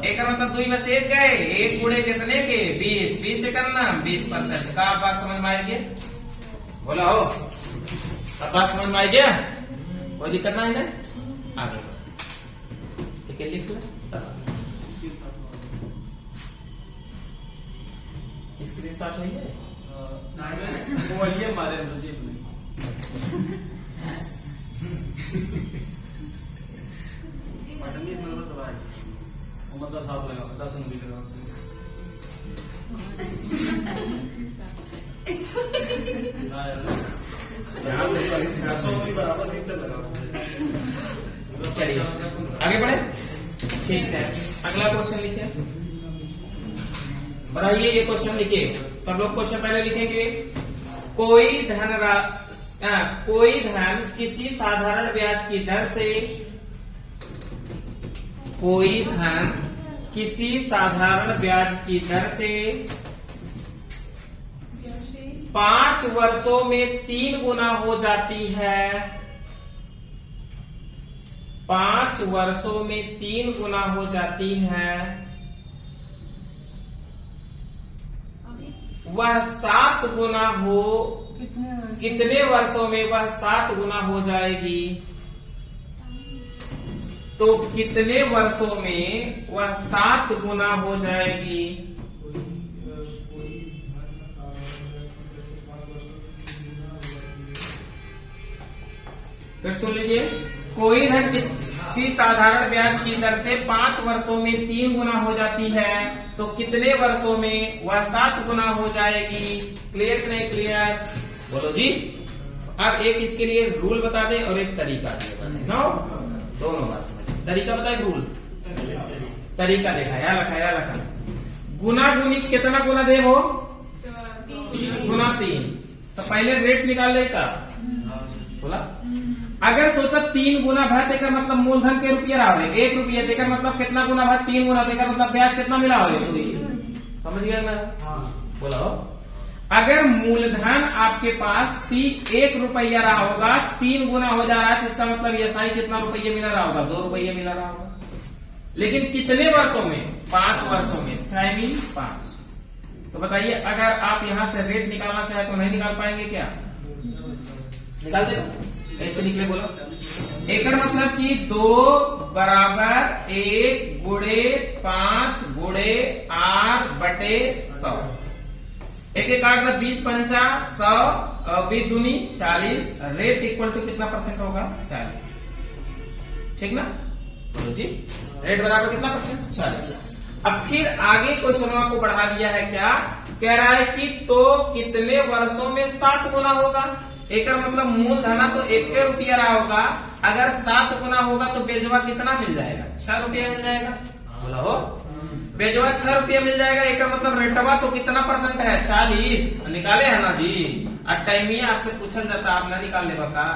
1 का मतलब 2 में से 1 गए, 1 गुणे कितने के? 20, 20 से करना 20%। का बात समझ में आएगी? बोला हो, अब बात समझ में आएगी? कोई दिक्कत नहीं है? आगे ठीक है, लिख लो। स्क्रीन शॉट नहीं है? बोलिए मारे मुझे पटनी में तो भाई मतलब 7 लगा 10 भी लगा। बराबर लगा। चलिए आगे बढ़े। ठीक है, अगला क्वेश्चन लिखिए। बताइए ये क्वेश्चन लिखिए। सब लोग क्वेश्चन पहले लिखेंगे। कोई धन किसी साधारण ब्याज की दर से, कोई धन किसी साधारण ब्याज की दर से 5 वर्षों में 3 गुना हो जाती है, 5 वर्षों में 3 गुना हो जाती है, वह 7 गुना हो, कितने वर्षों में वह 7 गुना हो जाएगी? तो कितने वर्षों में वह 7 गुना हो जाएगी? फिर सुन लीजिए, कोई धन किसी साधारण ब्याज की दर से 5 वर्षों में 3 गुना हो जाती है, तो कितने वर्षों में वह 7 गुना हो जाएगी? क्लियर कि नहीं क्लियर? बोलो जी। अब एक इसके लिए रूल बता दे और एक तरीका दे, नो दोनों बात समझ। तरीका बताए, रूल तरीका देखा, या लखा गुना गुनी कितना गुना दे वो? गुना 3। तो पहले रेट निकाल ले का बोला। अगर सोचा 3 गुना भर देकर मतलब मूलधन के रुपया रहा 1 रुपया देकर मतलब कितना गुना भर? 3 गुना देकर मतलब ब्याज कितना मिला हो? समझ गया ना? बोला हो। अगर मूलधन आपके पास 1 रुपया रहा होगा, 3 गुना हो जा रहा है, तो इसका मतलब एसआई कितना रुपया मिला रहा होगा? 2 रुपया मिला रहा होगा। लेकिन कितने वर्षों में? 5 वर्षों में, टाइमिंग 5। तो बताइए, अगर आप यहां से रेट निकालना चाहे तो नहीं निकाल पाएंगे क्या? निकाल दे, कैसे निकले बोलो? एकड़ मतलब कि 2 बराबर 1 गुणे 5 गुणे R बटे 100। एक काट दो, 20 पंचा 100, 20 दूनी 40। रेट इक्वल टू कितना परसेंट होगा? 40। ठीक ना? बोलो जी, रेट बराबर कितना परसेंट? 40। अब फिर आगे क्वेश्चन को बढ़ा दिया है, क्या कह रहा है कि तो कितने वर्षों में 7 गुना होगा? एक मतलब मूलधना तो 1 रुपया रहा होगा, अगर 7 गुना होगा तो बेजवा कितना मिल जाएगा? 6 रुपया मिल जाएगा। बोला हो, बेजवा 6 रुपया मिल जाएगा। एक मतलब रेटवा तो कितना परसेंट है? 40। निकाले है ना जी? और टाइमिया आपसे पूछा जाता, आप ना निकाल ले बता,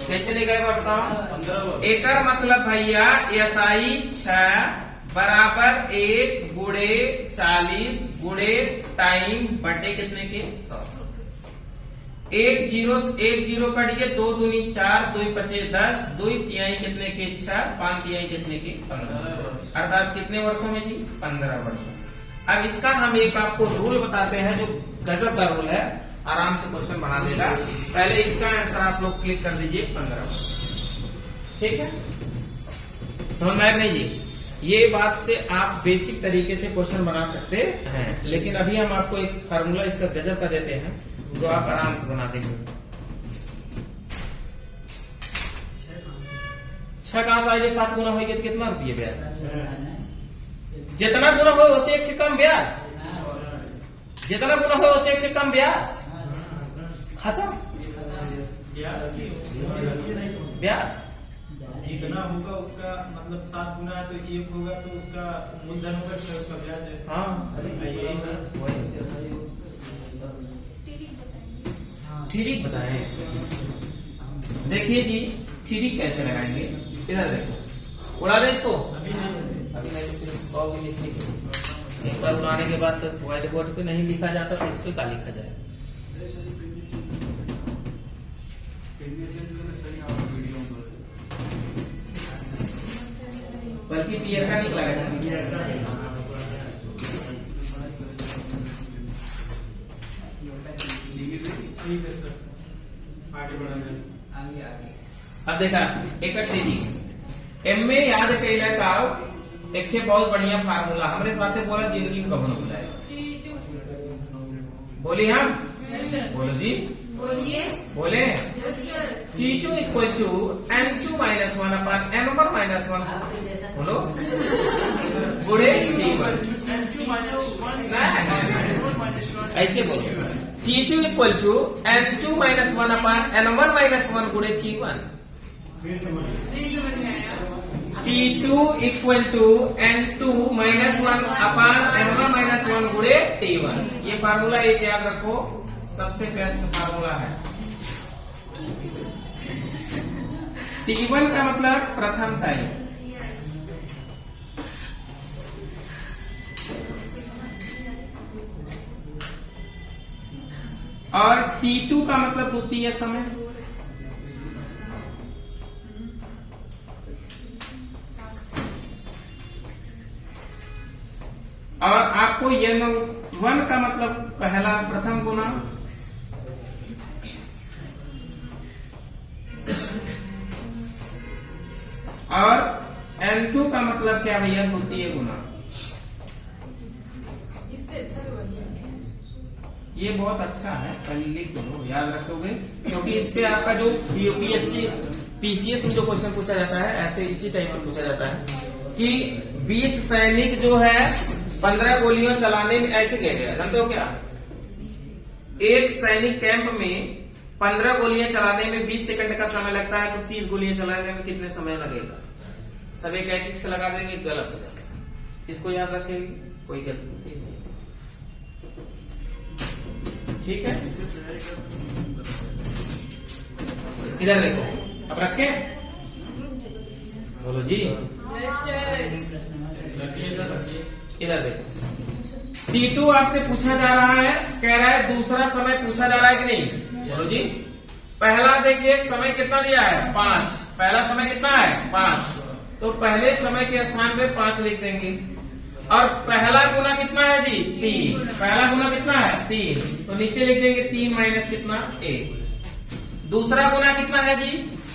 कैसे निकालेगा बताओ? एक मतलब भैया एसआई 6 बराबर 1 गुणे 40 गुणे टाइम बटे कितने के? 100। 1 0 कटिए, 2 दूनी 4, 2 पचे 10, 2 तिहाई कितने के? 6, 5 तिहाई कितने के? 15। अर्थात कितने वर्षों में जी? 15 वर्षों। अब इसका हम एक आपको रूल बताते हैं जो गजब का रूल है, आराम से क्वेश्चन बना देगा। पहले इसका आंसर आप लोग क्लिक कर दीजिए, 15 वर्ष। ठीक है, समझ में आया नहीं जी? ये बात से आप बेसिक तरीके से क्वेश्चन बना सकते हैं, लेकिन अभी हम आपको एक फार्मूला इसका गजब का देते हैं जो आप आराम से बना देंगे। 6 कहां से आएगा? 7 गुना होगी तो कितना रुपये ब्याज? जितना गुना हो उससे 1 कम ब्याज, जितना गुना हो उससे 1 कम ब्याज। खत्म ब्याज। जितना होगा उसका मतलब 7 गुना है तो 1 होगा तो उसका मूलधन होगा 6, उसका ब्याज है। हाँ, ठीक बताएं। देखिए जी, ठीक कैसे लगाएंगे? इधर देखो, उड़ा दे इसको। अभी नहीं तो फिर लिखने के एक बार उड़ाने के बाद तो व्हाइट बोर्ड पे नहीं लिखा जाता, तो इस पे क्या लिखा जाए? बल्कि पियर का निकला है। ठीक है सर, आगे बढ़ाना। अब देखा एक एम में याद कैला का एक बहुत बढ़िया फार्मूला हमारे साथ बोला, जिंदगी कब न भुलाए। बोली हम, बोलो जी, बोले T2 equal to N2 minus 1 अपन N1 माइनस 1, बोलो गुणे T1। ऐसे बोलो, T2 equal to N2 minus 1 अपन N1 माइनस 1 गुणे T1। T2 equal to N2 minus 1 अपन N1 माइनस 1 गुणे T1। ये फार्मूला एक याद रखो, सबसे बेस्ट फार्मूला है। T1 का मतलब प्रथम टाइम, T2 का मतलब द्वितीय समय, और आपको N1 का मतलब पहला प्रथम गुना, और N2 का मतलब क्या भैया, द्वितीय गुना। इससे अच्छा तो बढ़िया है। ये बहुत अच्छा है, पहले लिख दो, याद रखोगे, क्योंकि इस पे आपका जो यूपीएससी पीसीएस में जो क्वेश्चन पूछा जाता है, ऐसे इसी टाइप में पूछा जाता है कि 20 सैनिक जो है 15 गोलियां चलाने में, ऐसे कह गया, जानते हो क्या, एक सैनिक कैंप में 15 गोलियां चलाने में 20 सेकंड का समय लगता है, तो 30 गोलियां चलाने में कितने समय लगेगा? सब एक से लगा देंगे, गलत हो जाएगा। इसको याद रखेंगे, कोई गलती नहीं, ठीक है। इधर देखो, अब रखे, बोलो जी, इधर देखो, T2 आपसे पूछा जा रहा है, कह रहा है दूसरा समय पूछा जा रहा है कि नहीं, बोलो जी। पहला देखिए समय कितना दिया है, 5, पहला समय कितना है 5, तो पहले समय के स्थान पे 5 लिख देंगे, और पहला गुना कितना है जी 3, पहला गुना कितना है 3, तो नीचे लिख देंगे 3 माइनस कितना 1। दूसरा गुना कितना है जी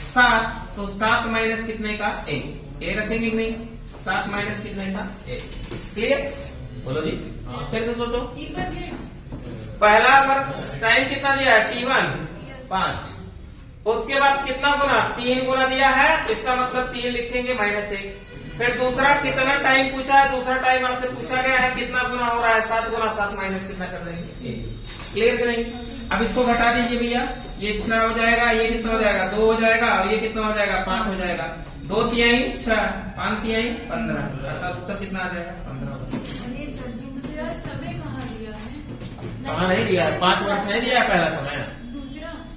7, तो 7 माइनस कितने का 1, ए रखेंगे कि नहीं, 7 माइनस कितने का 1, क्लियर, बोलो जी। फिर से सोचो, पहला वर्ष टाइम कितना दिया है T1 5, उसके बाद कितना गुना 3 गुना दिया है, इसका मतलब 3 लिखेंगे माइनस 1। फिर दूसरा कितना टाइम पूछा है, दूसरा टाइम आपसे पूछा गया है कितना गुना हो रहा है, 7 गुना 7 माइनस कितना कर देंगे 1, क्लियर कि नहीं। अब इसको घटा दीजिए भैया, ये 6 हो जाएगा, ये कितना हो जाएगा 2 हो जाएगा, और ये कितना हो जाएगा 5 हो जाएगा, 2 तिहाई 6, 5 तिहाई 15, अर्थात उत्तर कितना आ जाएगा 15। समय कहाँ दिया है? कहाँ नहीं दिया है, 5 वर्ष नहीं दिया है पहला समय,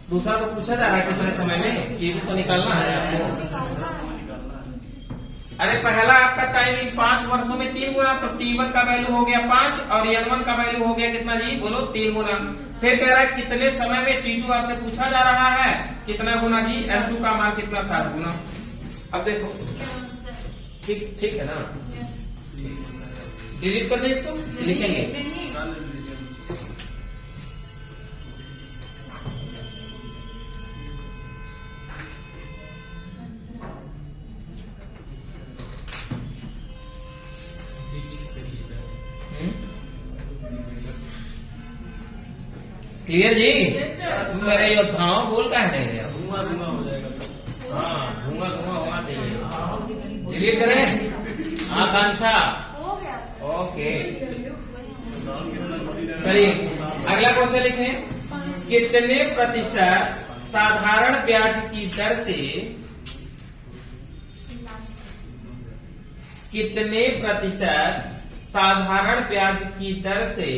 दूसरा तो पूछा जा रहा है कितने समय में, ये भी तो निकालना है आपको। अरे पहला आपका टाइम इन 5 वर्षों में 3 गुना, तो T1 का वैल्यू हो गया 5, और N1 का वैल्यू हो गया कितना जी, बोलो 3 गुना। फिर कह रहा है कितने समय में T2 आपसे पूछा जा रहा है कितना गुना जी, N2 का मान कितना 7 गुना। अब देखो, ठीक है ना, डिलीट कर दे इसको, लिखेंगे क्लियर जी। मेरे योद्धाओं बोल का है नहीं, धुआं धुआं हो जाएगा। हाँ धुआं धुआं होना चाहिए, डिलीट करें, आकांक्षा, हो गया सर। ओके। चलिए अगला क्वेश्चन लिखें, कितने प्रतिशत साधारण ब्याज की दर से, कितने प्रतिशत साधारण ब्याज की दर से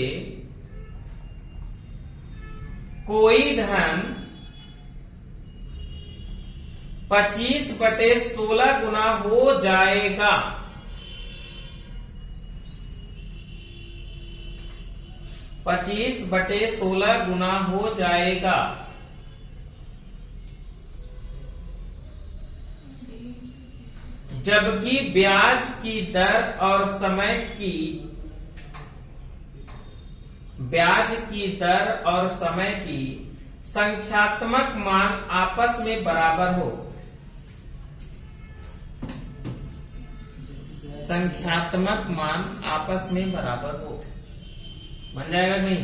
कोई धन 25/16 गुना हो जाएगा? 25/16 गुना हो जाएगा। जबकि ब्याज की दर और समय की, ब्याज की दर और समय की संख्यात्मक मान आपस में बराबर हो। संख्यात्मक मान आपस में बराबर हो, बन जाएगा नहीं,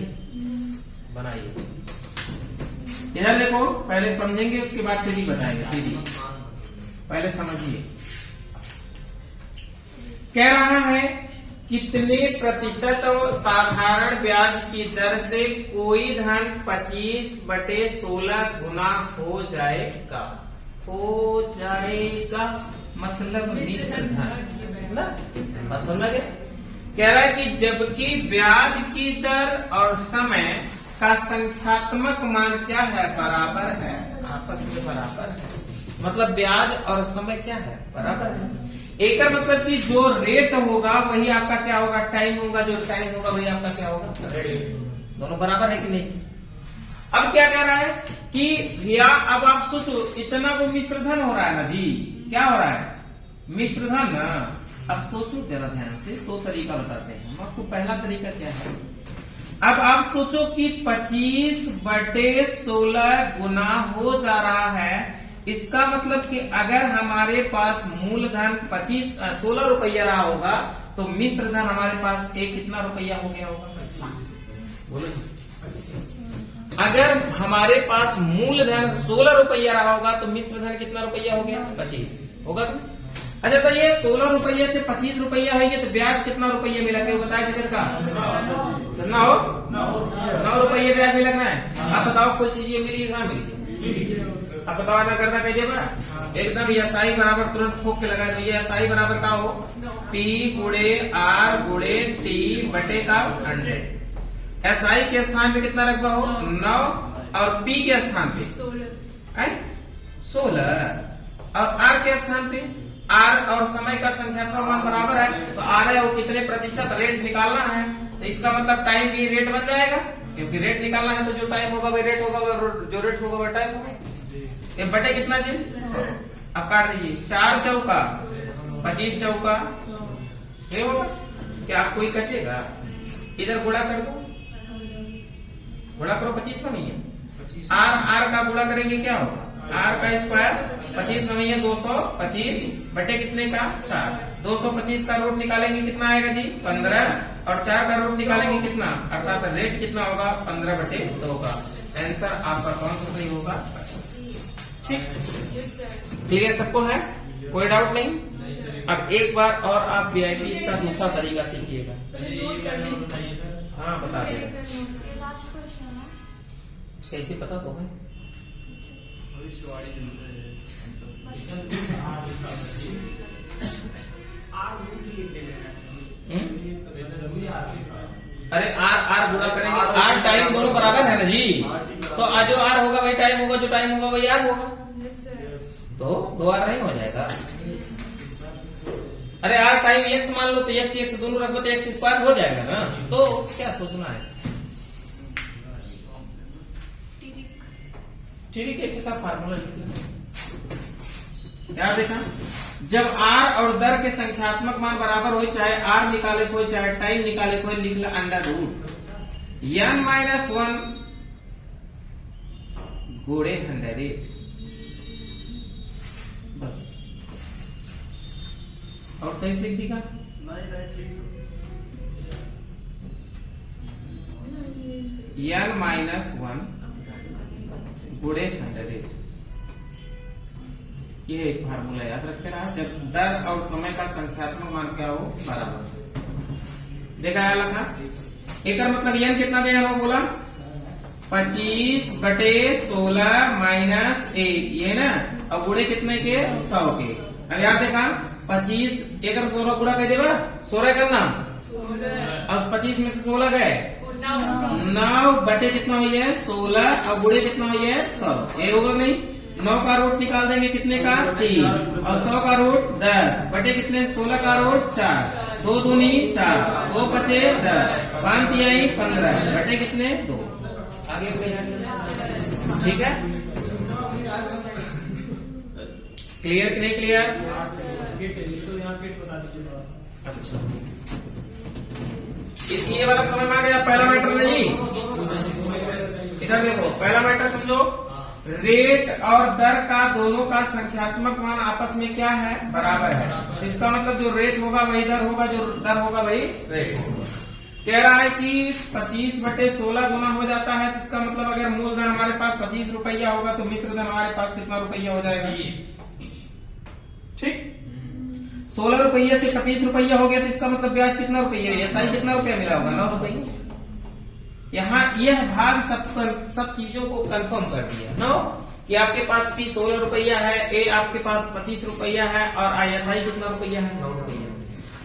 बनाइए। इधर देखो, पहले समझेंगे उसके बाद फिर ही बताएंगे, दीदी पहले समझिए। कह रहा है कितने प्रतिशत साधारण ब्याज की दर से कोई धन 25/16 गुना हो जाएगा, हो जाएगा मतलब निसंधन, बस समझ गए। कह रहा है कि जबकि ब्याज की दर और समय का संख्यात्मक मान क्या है, बराबर है, आपस में बराबर है, मतलब ब्याज और समय क्या है, बराबर है। एक का मतलब कि जो रेट होगा वही आपका क्या होगा, टाइम होगा, जो टाइम होगा वही आपका क्या होगा, रेट। दोनों बराबर है कि नहीं? अब क्या कह रहा है कि भैया अब आप सोचो इतना को मिश्रधन हो रहा है ना जी, क्या हो रहा है मिश्रधन ना। अब सोचो जरा ध्यान से, दो तरीका बताते हैं हम आपको। पहला तरीका क्या है, अब आप सोचो कि 25/16 गुना हो जा रहा है। इसका मतलब कि अगर हमारे पास मूलधन 16 रुपया रहा होगा तो मिश्रधन हमारे पास एक कितना रुपया हो गया होगा, बोलो। अगर हमारे पास मूलधन 16 रुपया रहा होगा तो मिश्रधन कितना रुपया हो गया, 25 होगा। अच्छा तो ये 16 रुपये से 25 रुपया होंगे तो ब्याज कितना रुपया मिला के बताया सकते का कितना हो, 9 रुपये ब्याज मिला है। आप बताओ कोई चीज ये मिली ना मिली, आप बताओ ना करना कहिए बड़ा एकदम। एसआई बराबर तुरंत ठोक के लगा दो, ये एसआई बराबर का हो P गुणे R गुणे T बटे का 100। एसआई के स्थान पे कितना रखा हो 9 और P के स्थान पे 16 और R के स्थान पे R और समय का संख्यात्मक मान बराबर है तो R है वो कितने प्रतिशत रेट निकालना है। तो इसका मतलब टाइम भी रेट बन जाएगा, क्योंकि रेट निकालना है तो जो टाइम होगा वही रेट होगा, जो रेट होगा वह टाइम होगा। ये बटे कितना जी 100। अब काट दीजिए 4 चौका 25 चौका ये होगा। क्या आप कोई कचेगा, इधर गुणा कर दो, गुणा करो 25 में नहीं है। R का गुणा करेंगे क्या होगा, R का स्क्वायर 25 में है 225 बटे कितने का 4। 225 का रूट निकालेंगे कितना आएगा जी 15 और 4 का रूट निकालेंगे कितना, अर्थात रेट कितना होगा 15/2 का। आंसर आपका कौन सा सही होगा, ठीक। क्लियर सबको है, कोई डाउट नहीं। अब एक बार और आप वीआईपी का दूसरा तरीका सीखिएगा। हाँ बता दे, कैसे पता तो है। अरे R गुणा करेंगे, R टाइम दोनों बराबर है ना जी, तो आज जो R होगा वही टाइम होगा, जो टाइम होगा वही R होगा, तो 2R नहीं हो जाएगा। अरे R टाइम x मान लो तो x दोनों रखो तो x स्क्वायर हो जाएगा ना, तो क्या सोचना है। ठीक है, का फार्मूला यार देखा, जब R और दर के संख्यात्मक मान बराबर हो, चाहे R निकाले को चाहे टाइम निकाले को, लिख लो अंडर रूट n-1 गुणे 100 बस। और सही से लिख दी का n-1 गुणे 100। ये एक फार्मूला याद रखे रहा, जब दर और समय का संख्यात्मक मान क्या हो बराबर। देखा है लखा, एक मतलब n कितना दिया हो बोला 25/16 माइनस 1 ये ना, अब गुणे कितने के 100 के। अब यार देखा 25 एक 16 गुणा कह देगा 16 करना, अब 25 में से 16 गए 9 बटे कितना हुई है 16 और गुणे कितना हुई है 100। ये होगा नहीं, 9 का रूट निकाल देंगे कितने का 3 और 100 का रूट 10 बटे कितने 16 का रूट 4, 2 दूनी 4, 2 बचे 10, 5 तिहाई 15 बटे कितने 2। आगे ठीक है, क्लियर कि नहीं क्लियर। अच्छा ये वाला समझ में आ गया, पहला मैटर नहीं। इधर देखो पहला मैटर समझो, रेट और दर का दोनों का संख्यात्मक मान आपस में क्या है बराबर है। इसका मतलब जो रेट होगा वही दर होगा, जो दर होगा वही रेट होगा। कह रहा है कि 25/16 गुना हो जाता है, तो इसका मतलब अगर मूलधन हमारे पास 25 रुपया होगा तो मिश्रधन हमारे पास कितना रुपया हो जाएगा, ठीक। 16 रुपये से 25 रुपया हो गया तो इसका मतलब ब्याज कितना रुपया है, एसआई कितना रुपया मिला होगा 9 रुपये। यहाँ यह भाग सब चीजों को कंफर्म कर दिया नो, कि आपके पास P 16 रुपया है, A आपके पास 25 रुपया है और ISI कितना रुपया है 9 रुपया।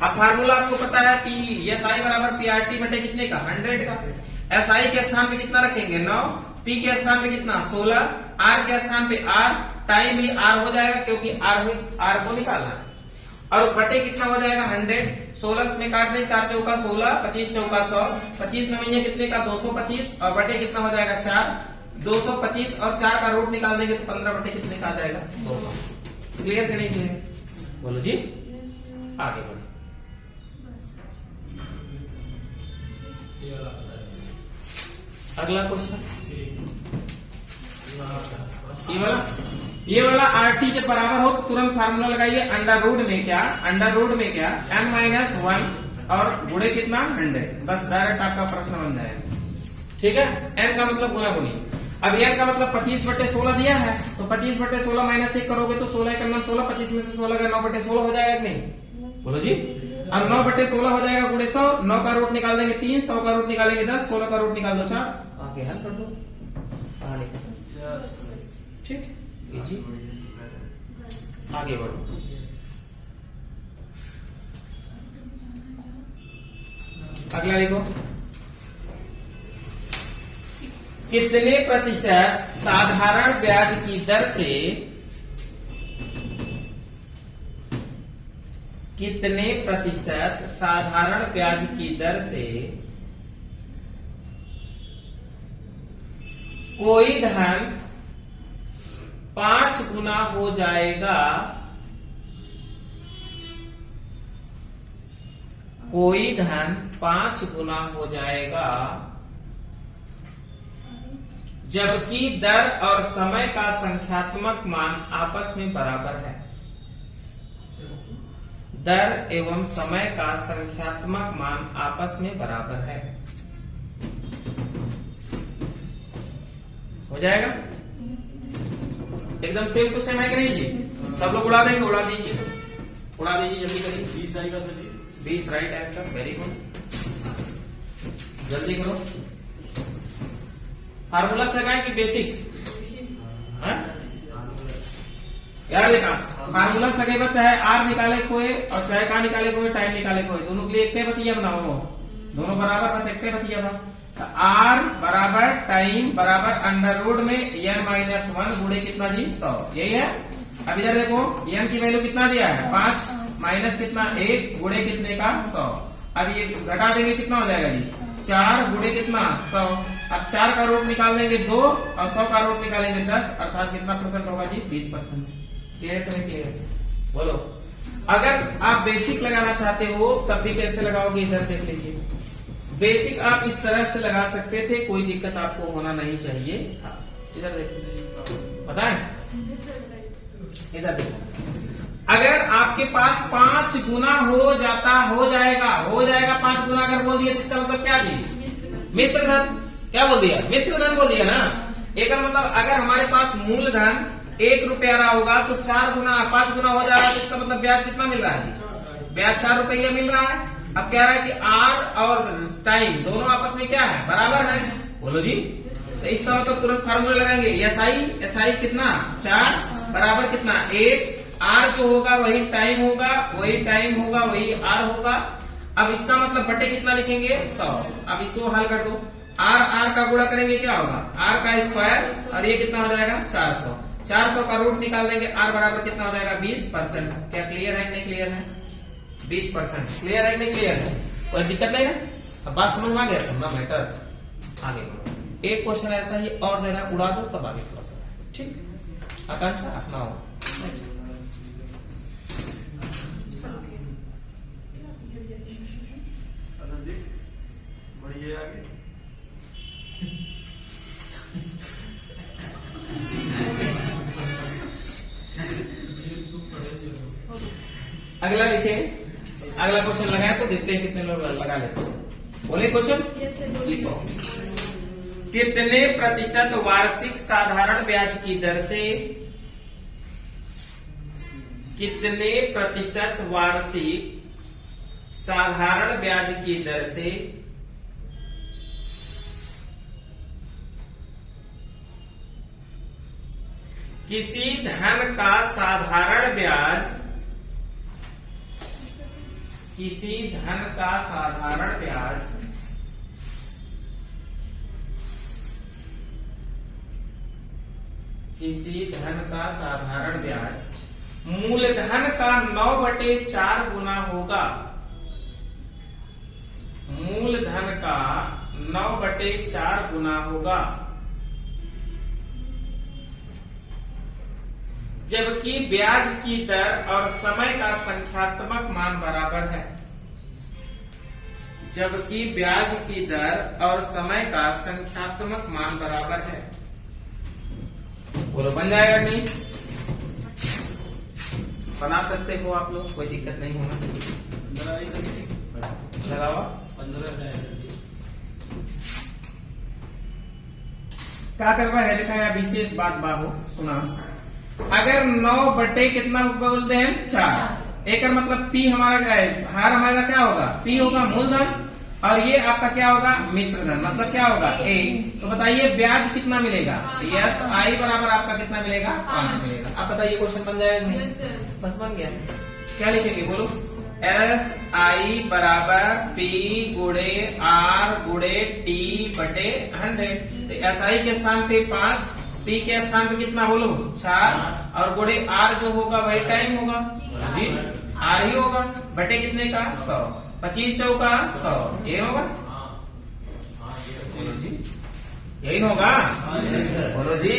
अब फार्मूला आपको पता है कि SI बराबर PRT बटे कितने का 100 का। SI के स्थान पे कितना रखेंगे 9, P के स्थान पे कितना 16, R के स्थान पे R, टाइम भी R हो जाएगा क्योंकि R को निकालना है, और बटे कितना हो जाएगा 100। 16 में काट दें 4 चौका 16, 25 चौका 100, 25 में कितने का 225 और बटे कितना हो जाएगा 4, 225 और 4 का रूट निकाल देंगे तो 15 बटे कितने का आ जाएगा 2। क्लियर कि नहीं क्लियर? बोलो जी, आगे बढ़ो। अगला क्वेश्चन ये वाला आरटी जब बराबर हो तो तुरंत फार्मूला लगाइए। अंडर रूट में क्या n-1 और गुणे कितना 100, बस डायरेक्ट आपका प्रश्न बन जाएगा। ठीक है, n का मतलब गुना गुनी। अब n का मतलब 25/16 दिया है तो 25/16 माइनस 1 करोगे तो 16 का 16, 25 में से 16 का 9/16 हो जाएगा कि नहीं? बोलो जी। अब 9/16 हो जाएगा गुणे 100, 9 का रूट निकाल देंगे 3, 100 का रूट निकालेंगे 10, 16 का रूट निकाल दो 4, आगे हल कर दो। ठीक, जी आगे बढ़ो। अगला लिखो, कितने प्रतिशत साधारण ब्याज की दर से कितने प्रतिशत साधारण ब्याज की दर से कोई धन 5 गुना हो जाएगा, कोई धन 5 गुना हो जाएगा जबकि दर और समय का संख्यात्मक मान आपस में बराबर है। दर एवं समय का संख्यात्मक मान आपस में बराबर है। हो जाएगा? एकदम सेम टू सेम है कि नहीं जी? सब लोग उड़ा देंगे, उड़ा दीजिए, उड़ा दीजिए, जल्दी करिए। 20 आएगा सर जी। 20 राइट आंसर, वेरी गुड, जल्दी करो। फार्मूला से लगाए कि बेसिक? यार देखा, फार्मूला से लगे चाहे आर निकाले कोई और चाहे का निकाले कोई, टाइम निकाले कोई, दोनों के लिए एक बतिया बनाओ, दोनों बराबर ना, एक बतिया बनाओ। आर बराबर टाइम बराबर अंडर रूट में n-1 गुणे कितना जी 100, यही है। अब इधर देखो n की वैल्यू कितना दिया है 5 माइनस कितना 1 गुणे कितने का 100। अब ये घटा देंगे कितना हो जाएगा जी 4 गुणे कितना 100। अब 4 का रूट निकाल देंगे 2 और 100 का रूट निकालेंगे 10, अर्थात कितना परसेंट होगा जी 20%। क्लियर करें? क्लियर, बोलो। अगर आप बेसिक लगाना चाहते हो तब भी कैसे लगाओगे, इधर देख लीजिए। बेसिक आप इस तरह से लगा सकते थे, कोई दिक्कत आपको होना नहीं चाहिए। इधर देखो, बताएं, इधर देखो, अगर आपके पास 5 गुना हो जाएगा 5 गुना अगर बोल दिया तो इसका मतलब क्या जी मिश्र धन। क्या बोल दिया? मिश्र धन बोल दिया ना। एक मतलब अगर हमारे पास मूलधन 1 रुपया रहा होगा तो 5 गुना हो जाएगा तो इसका मतलब ब्याज कितना मिल रहा है जी? ब्याज 4 रुपया मिल रहा है। अब कह रहा है कि आर और टाइम दोनों आपस में क्या है बराबर है। बोलो जी, तो इसका मतलब तुरंत फार्मूला लगाएंगे। एसआई कितना 4 बराबर कितना 1, आर जो होगा वही टाइम होगा, वही आर होगा। अब इसका मतलब बटे कितना लिखेंगे 100। अब इसको हल कर दो, आर का गुणा करेंगे क्या होगा आर का स्क्वायर और ये कितना हो जाएगा 400। 400 का रूट निकाल देंगे, आर बराबर कितना हो जाएगा 20%। क्या क्लियर है कि नहीं क्लियर है? 20% क्लियर है कि नहीं क्लियर है? कोई दिक्कत नहीं है? अब बात समझ में आ गया, समझना मैटर। आगे बढ़ो, एक क्वेश्चन ऐसा ही और देना, उड़ा दो तब आगे थोड़ा सा। ठीक, आकांक्षा अपनाओ। बढ़िया आगे। अगला लिखे, अगला क्वेश्चन लगाए तो देखते हैं कितने लोग लगा लेते हैं। बोले क्वेश्चन लिखो, कितने प्रतिशत वार्षिक साधारण ब्याज की दर से कितने प्रतिशत वार्षिक साधारण ब्याज की दर से किसी धन का साधारण ब्याज किसी धन का साधारण ब्याज मूलधन का 9/4 गुना होगा। मूलधन का 9/4 गुना होगा जबकि ब्याज की दर और समय का संख्यात्मक मान बराबर है। जबकि ब्याज की दर और समय का संख्यात्मक मान बराबर है। बोलो बन जाएगा नहीं? बना सकते हो आप लोग, कोई दिक्कत नहीं होना चाहिए। लगाओ 15 क्या करवा है लिखा है विशेष बात बाबू सुना। अगर 9 बटे कितना बोलते हैं 4, एक मतलब P हमारा क्या है, हार हमारा क्या होगा P होगा मूलधन, और ये आपका क्या होगा मिश्रधन, मतलब क्या होगा A। तो बताइए ब्याज कितना मिलेगा, यस I बराबर आपका कितना मिलेगा 5 मिलेगा। आप बताइए क्वेश्चन बन जाएगा नहीं? बस बन गया। क्या लिखेंगे बोलो, SI बराबर P गुणे R गुणे T बटे 100। तो SI के स्थान पे 5, P के स्थान पे कितना बोलो 4, और गुणे R जो होगा वही टाइम होगा जी, R ही होगा, बटे कितने का 100, 25 चौका 100, ये होगा बोलो जी, यही होगा बोलो जी।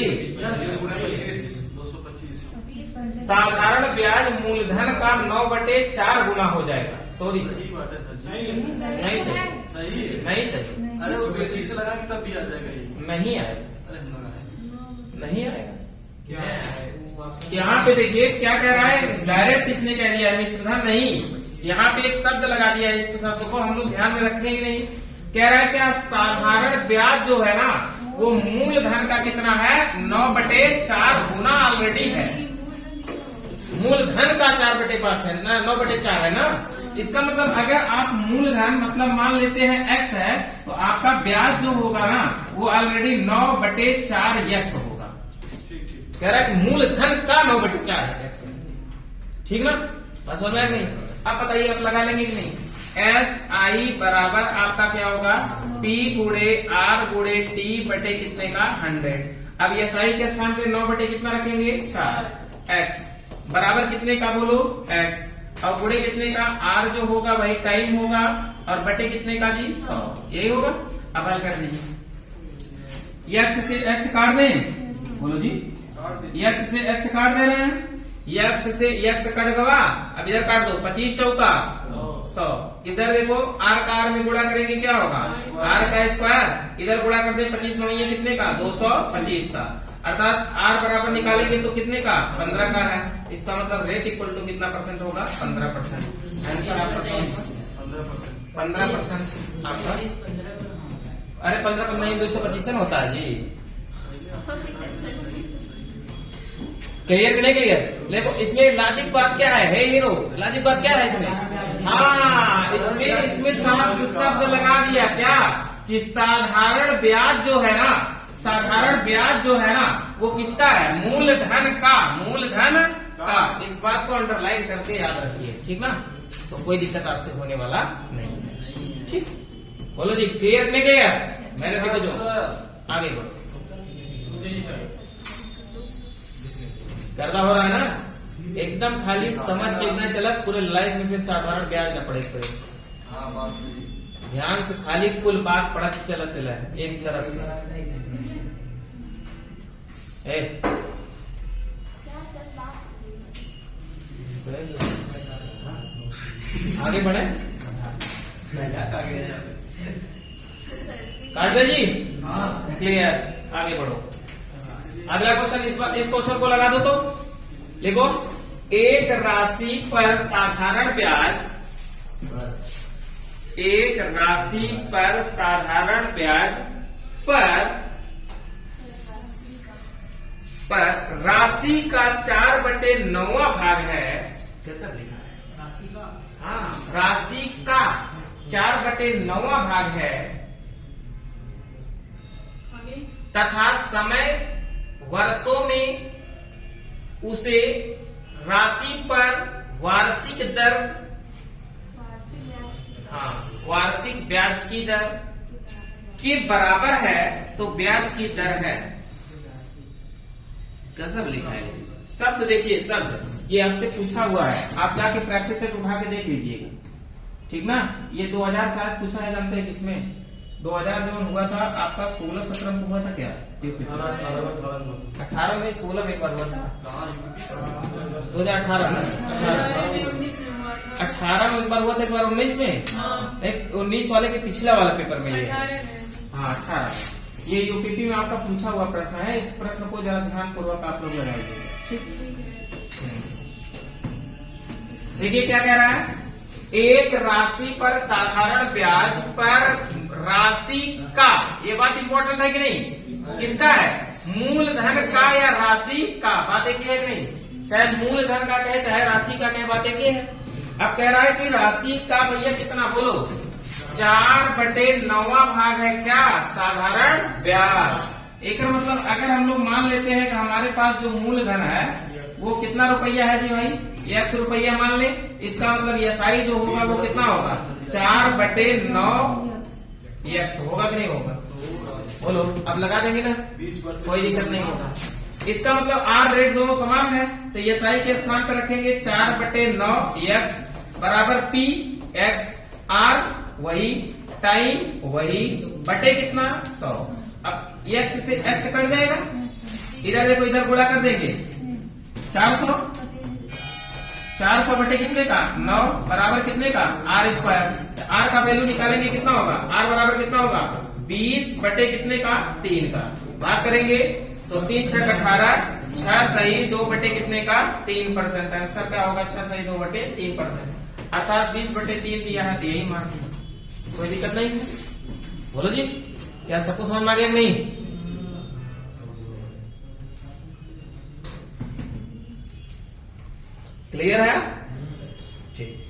225 साधारण ब्याज मूलधन का 9/4 गुना हो जाएगा। सॉरी सही बात है सर, नहीं सही, सही है। नहीं सही, अरे वो बेसिक से लगा के तब भी आ जाएगा ये। नहीं आएगा, अरे नहीं आएगा। क्या है वो आपसे यहाँ पे देखिए क्या कह रहा है, डायरेक्ट इसने कह दिया है मिश्रधन नहीं, यहाँ पे एक शब्द लगा दिया है, इस शब्द को हम लोग ध्यान में रखेंगे नहीं। कह रहा है क्या, साधारण ब्याज जो है ना वो मूलधन का कितना है 9/4 गुना ऑलरेडी है। मूलधन का 4/5 है ना, 9/4 है ना। इसका मतलब अगर आप मूलधन मतलब मान लेते हैं x है, तो आपका ब्याज जो होगा ना वो ऑलरेडी 9/4 x होगा। कह रहा है कि मूलधन का 9/4 x है, ठीक ना, बस समझ में नहीं। अब बताइए आप लगा लेंगे कि नहीं, SI बराबर आपका क्या होगा P गुणे R गुणे T बटे कितने का 100। अब SI के स्थान पे 9 बटे कितना रखेंगे 4, x बराबर कितने का बोलो x, और गुणे कितने का R जो होगा वही टाइम होगा, और बटे कितने का जी 100, यही होगा। अब हल कर दीजिए, x से x काट दें बोलो जी, x से x काट दे रहे हैं, x से x कट गवा, अब इधर काट दो 25 चौका 100, इधर देखो r का r में गुणा करेंगे क्या होगा r का स्क्वायर, इधर गुणा कर दे 25 9 ये कितने का 225 का, अर्थात r बराबर निकालेंगे तो कितने का 15 का है। इसका मतलब रेट इक्वल टू कितना परसेंट होगा 15%। आंसर आपका कौन सा 15% आपका, अरे 15 नहीं 225 होता है जी। क्लियर कि नहीं क्लियर? देखो इसमें लॉजिक बात क्या है हीरो, लॉजिक बात क्या है इसमें, हाँ इसमें शब्द लगा दिया क्या कि साधारण ब्याज जो है ना, साधारण ब्याज जो है ना वो किसका है, मूलधन का, मूलधन का। इस बात को अंडरलाइन करके याद रखिए, ठीक ना, तो कोई दिक्कत आपसे होने वाला नहीं है, ठीक। बोलो जी क्लियर नहीं क्लियर, मैंने देखो जो आगे बढ़ो, गर्दा हो रहा है ना, एकदम खाली समझ के इतना चला, पूरे लाइफ में फिर साधारण ब्याज न पड़े पड़े। हाँ बात सही, ध्यान से खाली कुल बात पढ़त चलत है एक तरफ से। आगे बढ़े, काट दे जी, क्लियर, आगे बढ़ो। अगला क्वेश्चन, इस क्वेश्चन को लगा दो तो लिखो, एक राशि पर साधारण ब्याज, एक राशि पर साधारण ब्याज पर राशि का 4/9 भाग है, कैसा लिखा है राशि का, हाँ राशि का 4/9 भाग है, तथा समय वर्षों में उसे राशि पर वार्षिक दर, हाँ वार्षिक ब्याज की दर के बराबर है, तो ब्याज की दर है, कैसा लिखा है शब्द, देखिए शब्द ये आपसे पूछा हुआ है, आप जाके प्रैक्टिस सेट उठा के देख लीजिएगा, ठीक ना। ये 2000 शायद पूछा है, जानते हैं किसमें 2000 जो हुआ था आपका 16-17 में हुआ था क्या, 18 में 16 में एक बार हुआ था 2018 में 18 में एक बार हुआ था, एक बार 19 में, एक 19 वाले के पिछला वाला पेपर में ये है। हाँ 18 ये यूपीपी में आपका पूछा हुआ प्रश्न है। इस प्रश्न को जरा ध्यान पूर्वक आप लोग लगाइए। ठीक, देखिए क्या कह रहा है, एक राशि पर साधारण ब्याज पर राशि का, ये बात इंपॉर्टेंट है कि नहीं, किसका है, मूलधन का या राशि का, बात एक है कि नहीं, चाहे मूलधन का कहे चाहे राशि का कहे, बात एक है। अब कह रहा है कि राशि का भैया कितना, बोलो 4/9 भाग है क्या, साधारण ब्याज। एक मतलब अगर हम लोग मान लेते हैं कि हमारे पास जो मूलधन है वो कितना रुपया है जी भाई, 100 रुपया मान ले, इसका मतलब एसआई जो होगा वो कितना होगा, 4/9 x होगा कि नहीं होगा, बोलो अब लगा देंगे ना, कोई दिक्कत नहीं होगा। इसका मतलब आर रेट दोनों समान है, तो एसआई के स्थान पर रखेंगे 4/9 x बराबर पी एक्स, आर वही, टाइम वही, बटे कितना 100। अब x से x कट जाएगा, इधर देखो इधर गुणा कर देंगे 400 बटे कितने का 9 बराबर कितने का आर स्क्वायर। आर का वैल्यू निकालेंगे कितना होगा, आर बराबर कितना होगा 20 बटे कितने का 3 का, भाग करेंगे तो 3 6 18, 6 सही 2 बटे कितने का 3%। आंसर क्या होगा 6 सही 2 बटे 3%, अर्थात 20 बटे 3 दिया है, तो यही मान, कोई दिक्कत नहीं है। बोलो जी, क्या सबको समझ में आ गया नहीं? क्लियर है? ठीक,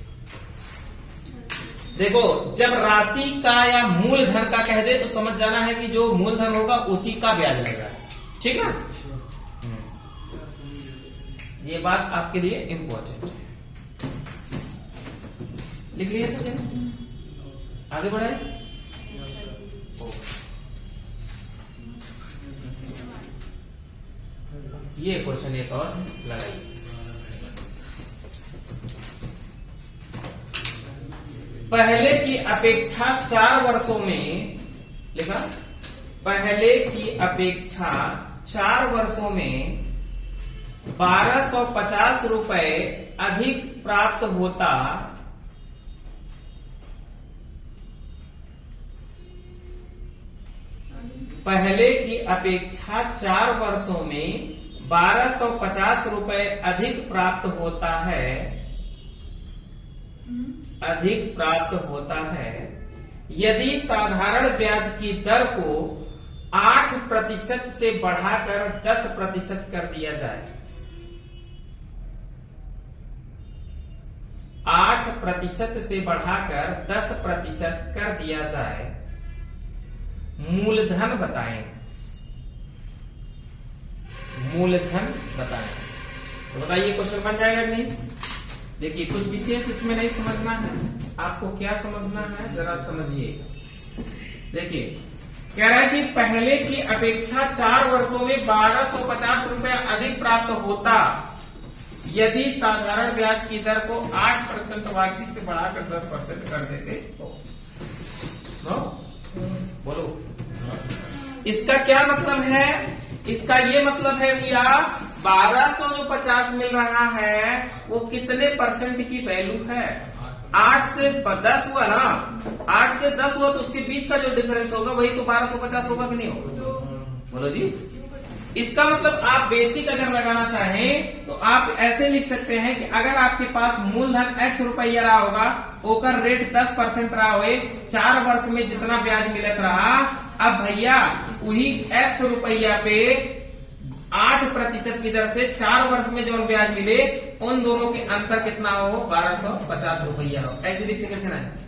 देखो जब राशि का या मूलधन का कह दे तो समझ जाना है कि जो मूलधन होगा उसी का ब्याज लगेगा, ठीक ना। ये बात आपके लिए इंपॉर्टेंट है, लिख लीजिए सर, आगे बढ़े। ये क्वेश्चन एक और लगाइए, पहले की अपेक्षा 4 वर्षों में, लिखा पहले की अपेक्षा 4 वर्षों में 1250 रुपए अधिक प्राप्त होता, पहले की अपेक्षा 4 वर्षों में 1250 रुपए अधिक प्राप्त होता है, अधिक प्राप्त होता है यदि साधारण ब्याज की दर को 8% से बढ़ाकर 10% कर दिया जाए। 8% से बढ़ाकर 10% कर दिया जाए। मूलधन बताएं, मूलधन बताएं, तो बताइए क्वेश्चन बन जाएगा कि नहीं। देखिए कुछ विशेष इसमें नहीं समझना है, आपको क्या समझना है जरा समझिएगा। देखिए कह रहा है कि पहले की अपेक्षा 4 वर्षों में 1250 रुपया अधिक प्राप्त होता यदि साधारण ब्याज की दर को 8% वार्षिक से बढ़ाकर 10% कर देते तो। बोलो इसका क्या मतलब है, इसका ये मतलब है कि आप 1200 जो 50 मिल रहा है वो कितने परसेंट की वैल्यू है, 8 से 10 हुआ ना, 8 से 10 हुआ तो उसके बीच का जो डिफरेंस होगा वही तो 1250 होगा कि नहीं होगा, बोलो जी। इसका मतलब आप बेसिक अगर लगाना चाहें तो आप ऐसे लिख सकते हैं कि अगर आपके पास मूलधन x रुपया रहा होगा, ओकर रेट 10% रहा हो, 4 वर्ष में जितना ब्याज मिलत रहा, अब भैया वही x रुपया पे 8% की दर से 4 वर्ष में जो ब्याज मिले उन दोनों के अंतर कितना हो, 1250 रुपया हो। ऐसे लिख सकते हैं,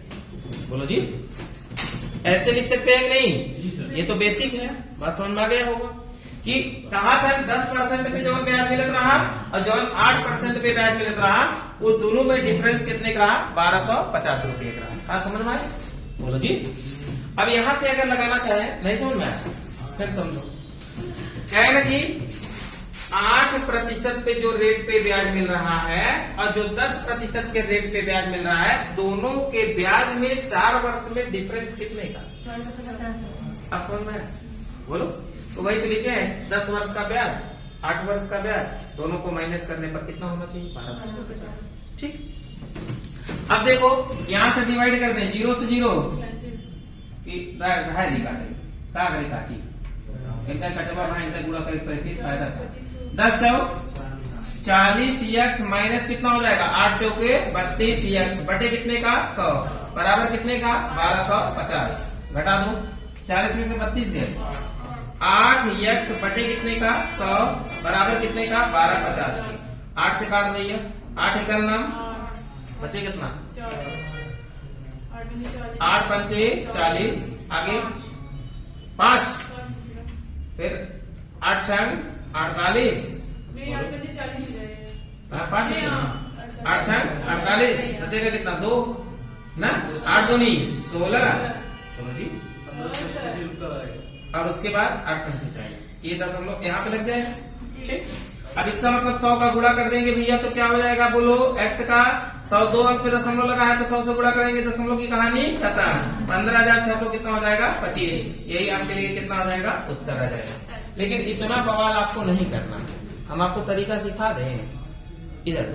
बोलो जी, ऐसे लिख सकते हैं कि नहीं, ये तो बेसिक है, बात समझ में आ गया होगा कि कहा था 10% पे जो ब्याज मिलत रहा और जो 8% पे ब्याज मिलत रहा, वो दोनों में डिफरेंस कितने का रहा, 1250 रुपये का रहा। कहा समझ में आया, बोलो जी। अब यहां से अगर लगाना चाहे, नहीं समझ में आया फिर समझो, क्या है ना कि 8% पे जो रेट पे ब्याज मिल रहा है और जो 10% के रेट पे ब्याज मिल रहा है, दोनों के ब्याज में 4 वर्ष में डिफरेंस कितने का, अब समझ में आया, बोलो तो वही तो लिखे हैं 10 वर्ष का ब्याज 8 वर्ष का ब्याज, दोनों को माइनस करने पर कितना होना चाहिए 1250। ठीक। अब देखो यहां से डिवाइड करते हैं 0 से 0 ढाई नहीं काटे का करे काटी एकदम कटवा भाई एकदम गुणा करे फिर फायदा 10 चौक 40x माइनस कितना हो जाएगा 8 चौके 32x बटे कितने का 100 बराबर कितने का 1250। घटा दो 40 में से 32 गए 8x बटे कितने का 100 बराबर कितने का 1250 के 8 से काट भैया 8 एकड़ नाम बचे कितना 8 पंचे 40 आगे 5 फिर 8 छंग 48 5 8 छंग 48 बचेगा कितना 2 ना 8 दूनी 16 चलो जी और उसके बाद 8 पंचे 40 ये दशमलव यहाँ पे लग जाएगा। ठीक। अब इसका मतलब 100 का गुणा कर देंगे भैया तो क्या हो जाएगा बोलो x का 100 2 अंक पे दशमलव लगा है तो 100 से गुणा करेंगे दशमलव की कहानी खत्म। 15,600 कितना हो जाएगा 25। यही आपके लिए कितना हो जाएगा उत्तर आ जाएगा। लेकिन इतना बवाल आपको नहीं करना, हम आपको तरीका सिखा दें। इधर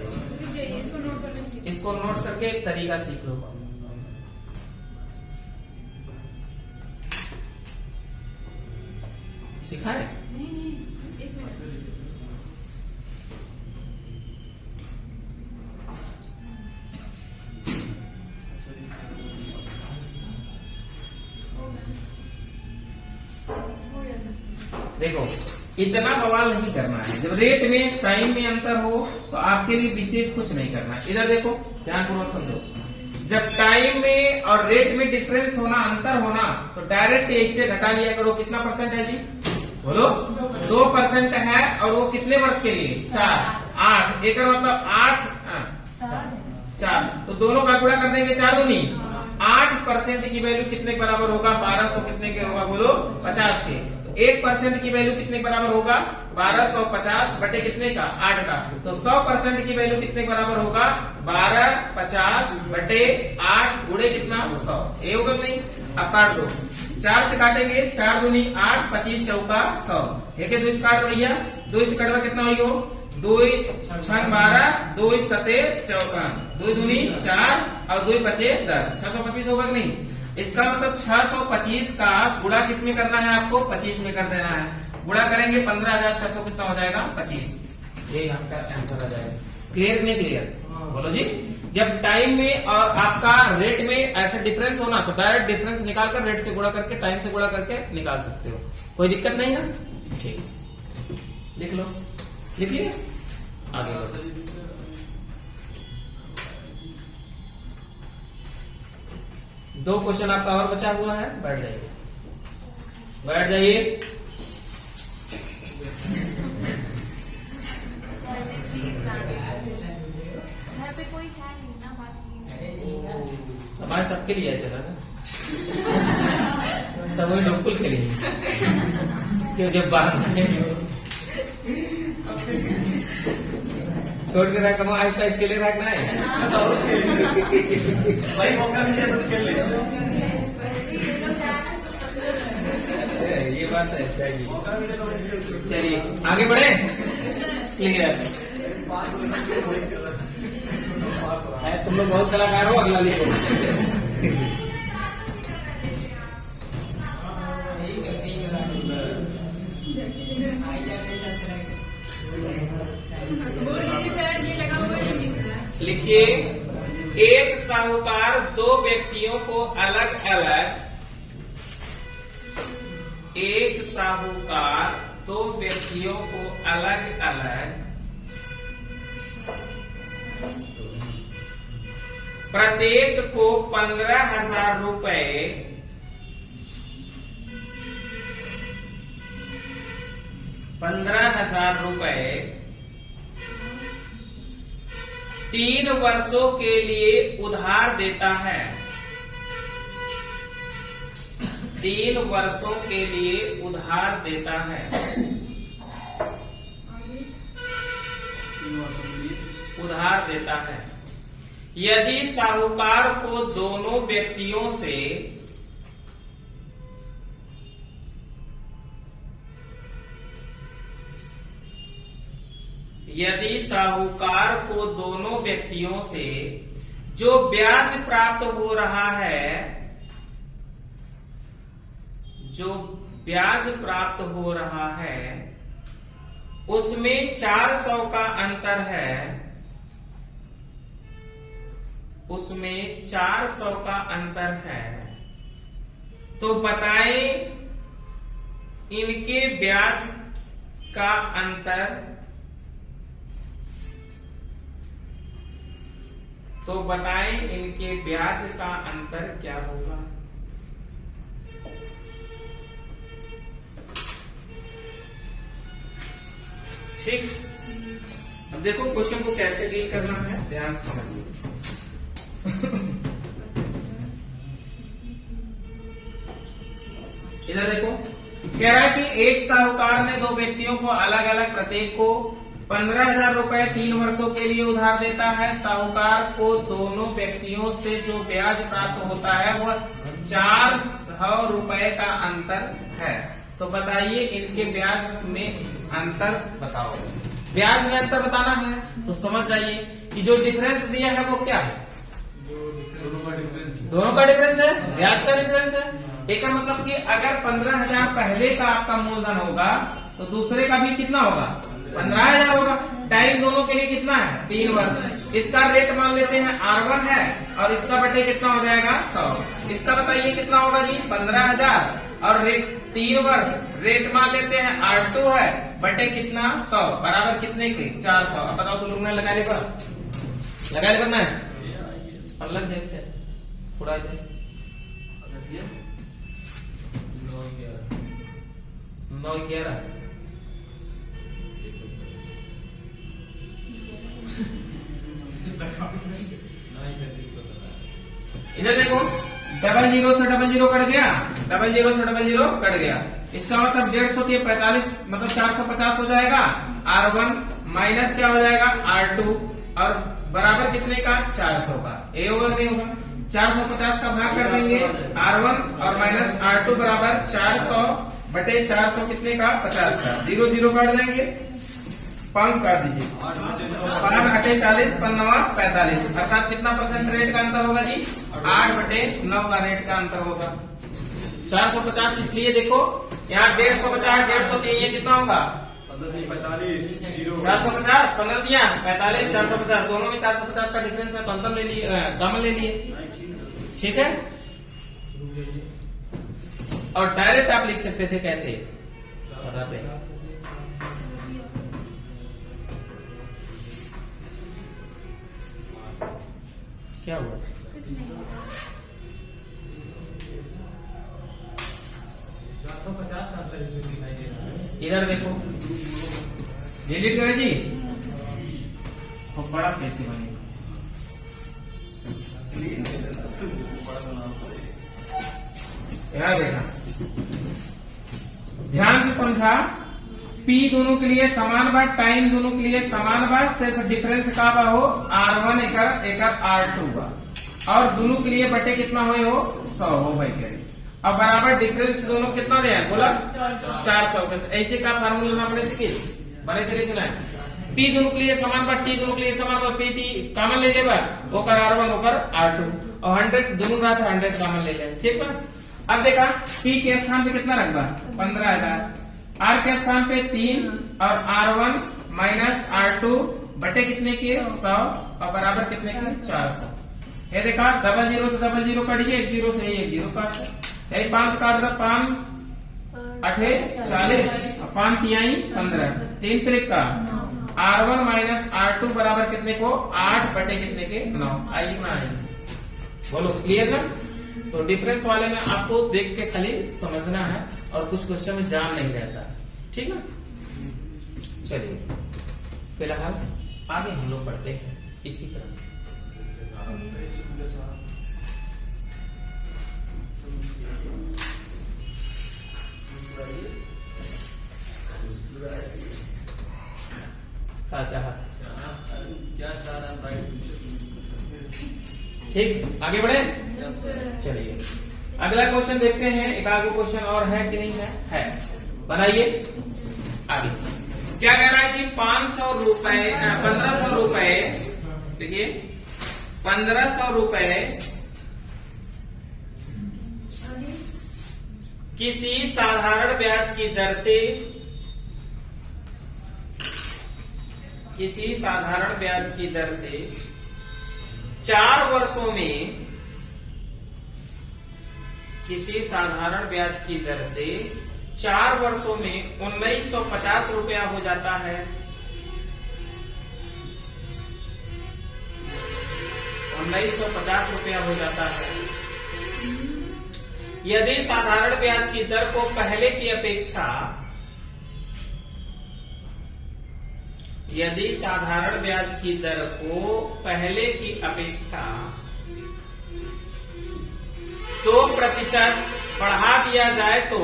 इसको नोट करके एक तरीका सीख लो। सिखाए देखो इतना बवाल नहीं करना है। जब रेट में टाइम में अंतर हो तो आपके लिए विशेष कुछ नहीं करना है। इधर देखो ध्यानपूर्वक समझो, जब टाइम में और रेट में डिफरेंस होना अंतर होना तो डायरेक्ट 1 से घटा लिया करो। कितना परसेंट है जी बोलो 2% है और वो कितने वर्ष के लिए 4 8 एक मतलब 4 तो दोनों का गुणा कर देंगे 4 दूनी 8% की वैल्यू कितने बराबर होगा 1200 कितने के होगा बोलो 50 के। 1% की वैल्यू कितने बराबर होगा 1250 बटे कितने का 8 का। तो 100% की वैल्यू कितने बराबर होगा 1250 बटे 8 गुणे कितना 100। ये होगा नहीं। अब काट दो 4 से काटेंगे 4 दूनी 8 25 चौका 100 एक 2 काट भैया 2 से कटवा कितना होगी 2 6 12 2 7 54 2 दूनी 4 और 2 बचे 10 625 होगा कि नहीं। इसका मतलब 625 का गुणा किसमें करना है आपको 25 में कर देना है। गुणा करेंगे 15,600 कितना हो जाएगा 25। यही आपका आंसर आ जाएगा। क्लियर नहीं क्लियर बोलो जी। जब टाइम में और आपका रेट में ऐसा डिफरेंस होना तो डायरेक्ट डिफरेंस निकालकर रेट से गुणा करके टाइम से गुणा करके निकाल सकते हो, कोई दिक्कत नहीं ना। ठीक लिख लो, लिख लिया आगे बढ़ो। दो क्वेश्चन आपका और बचा हुआ है, बैठ जाइए बैठ जाइए। घर पे कोई है नहीं ना बात। हमारे सबके लिए चला ना सब वही लोकल के लिए क्यों जब बात छोड़ के रखा कमा आइस पाइस के लिए रखना है भाई मौका मिले तो खेल ले। ये बात है। मौका मिले तो चलिए आगे बढ़े। क्लियर है, तुम लोग बहुत कलाकार हो। अगला लिखो। लिखिए एक साहूकार दो व्यक्तियों को अलग अलग अलग अलग प्रत्येक को 15,000 रुपए ₹15,000 3 वर्षों के लिए उधार देता है। 3 वर्षों के लिए उधार देता है। उधार देता है। यदि साहूकार को दोनों व्यक्तियों से यदि साहूकार को दोनों व्यक्तियों से जो ब्याज प्राप्त हो रहा है, जो ब्याज प्राप्त हो रहा है उसमें 400 का अंतर है, उसमें 400 का अंतर है, तो बताएं इनके ब्याज का अंतर, तो बताएं इनके ब्याज का अंतर क्या होगा। ठीक, अब देखो क्वेश्चन को कैसे डील करना है, ध्यान से समझिए। इधर देखो, कह रहा है कि एक साहूकार ने दो व्यक्तियों को अलग अलग प्रत्येक को 15,000 रुपए 3 वर्षों के लिए उधार देता है। साहूकार को दोनों व्यक्तियों से जो ब्याज प्राप्त होता है वह 400 रुपए का अंतर है, तो बताइए इनके ब्याज में अंतर बताओ। ब्याज में अंतर बताना है तो समझ जाइए कि जो डिफरेंस दिया है वो क्या है, दोनों का डिफरेंस है, ब्याज का डिफरेंस है। एक मतलब कि अगर 15,000 पहले का आपका मूलधन होगा तो दूसरे का भी कितना होगा, 15,000 होगा। टाइम दोनों के लिए कितना है, 3 वर्ष। इसका रेट मान लेते हैं R1 है और इसका बटे कितना हो जाएगा 100। इसका बताइए कितना होगा जी, 15,000 और रेट 3 वर्ष, रेट मान लेते हैं R2 है, बटे कितना 100 बराबर कितने के 400। अब बताओ तो लोग ने लगा लेगा, लगा ले करना है अलग है थोड़ा 9-11 इधर देखो, 00 से 00 कट गया, 00 से 00 कट गया। इसका मतलब 150 45 मतलब 450 हो जाएगा R1 माइनस क्या हो जाएगा R2 और बराबर कितने का 400 का। ये होगा नहीं होगा, 450 का भाग कर देंगे R1 और माइनस R2 बराबर 400 बटे 400 कितने का 50 का। 0 काट देंगे, 5 काट दीजिए, 5 घटे 40 5 45 अर्थात कितना परसेंट रेट का अंतर होगा जी, 8/9 का रेट का अंतर होगा। 450 इसलिए देखो यहाँ 150 150 ये कितना होगा 45 450 15 दिया 45 450 दोनों में 450 का डिफरेंस है तो अंतर ले लिए, कॉमन ले लिए। ठीक है, और डायरेक्ट आप लिख सकते थे कैसे बताते हैं। क्या हुआ, इधर देखो डिलीट करें जी, तो बड़ा कैसे बनेगा। यार देखना ध्यान से समझा, P दोनों के लिए समान बार, टाइम दोनों के लिए समान बार, सिर्फ डिफरेंस का बा हो R1 एक R2 बा और दोनों के लिए बटे कितना हो 100 हो भाई करें। अब बराबर डिफरेंस दोनों कितना दे बोला 400 का। ऐसे का फार्मूला ना बने सके बने सके कि नहीं। P दोनों के लिए समान बार, T दोनों के लिए समान बार, PT कॉमन ले ले बार ओकर R1 ओकर R2 और 100 दोनों रहा था 100 कॉमन ले ले। ठीक बा, अब देखा P के स्थान पे कितना रखबा 15,000, R के स्थान पे 3 और R1 माइनस R2 बटे कितने के 100 और बराबर कितने के 400। ये देखा 00 से 00 कट गया, 1 0 से 1 0 काट, यही 5 काट दो, 5 8 40 और 5 तिहाई 15 3 त्रिक का R1 माइनस R2 बराबर कितने को 8 बटे कितने के 9। आइए ना आइए बोलो, क्लियर ना। तो डिफरेंस वाले में आपको देख के खाली समझना है और कुछ क्वेश्चन में जान नहीं रहता, ठीक है। चलिए फिलहाल आगे हम लोग पढ़ते हैं इसी तरह। क्या ठीक, आगे बढ़े। चलिए अगला क्वेश्चन देखते हैं, एक आगे क्वेश्चन और है कि नहीं है, बनाइए आगे। क्या कह रहा है कि 500 रुपए 1500 रुपए, देखिए 1500 रुपए किसी साधारण ब्याज की दर से, किसी साधारण ब्याज की दर से 4 वर्षों में, किसी साधारण ब्याज की दर से 4 वर्षों में 1950 रुपया हो जाता है। 1950 रुपया हो जाता है यदि साधारण ब्याज की दर को पहले की अपेक्षा, यदि साधारण ब्याज की दर को पहले की अपेक्षा 2% बढ़ा दिया जाए तो,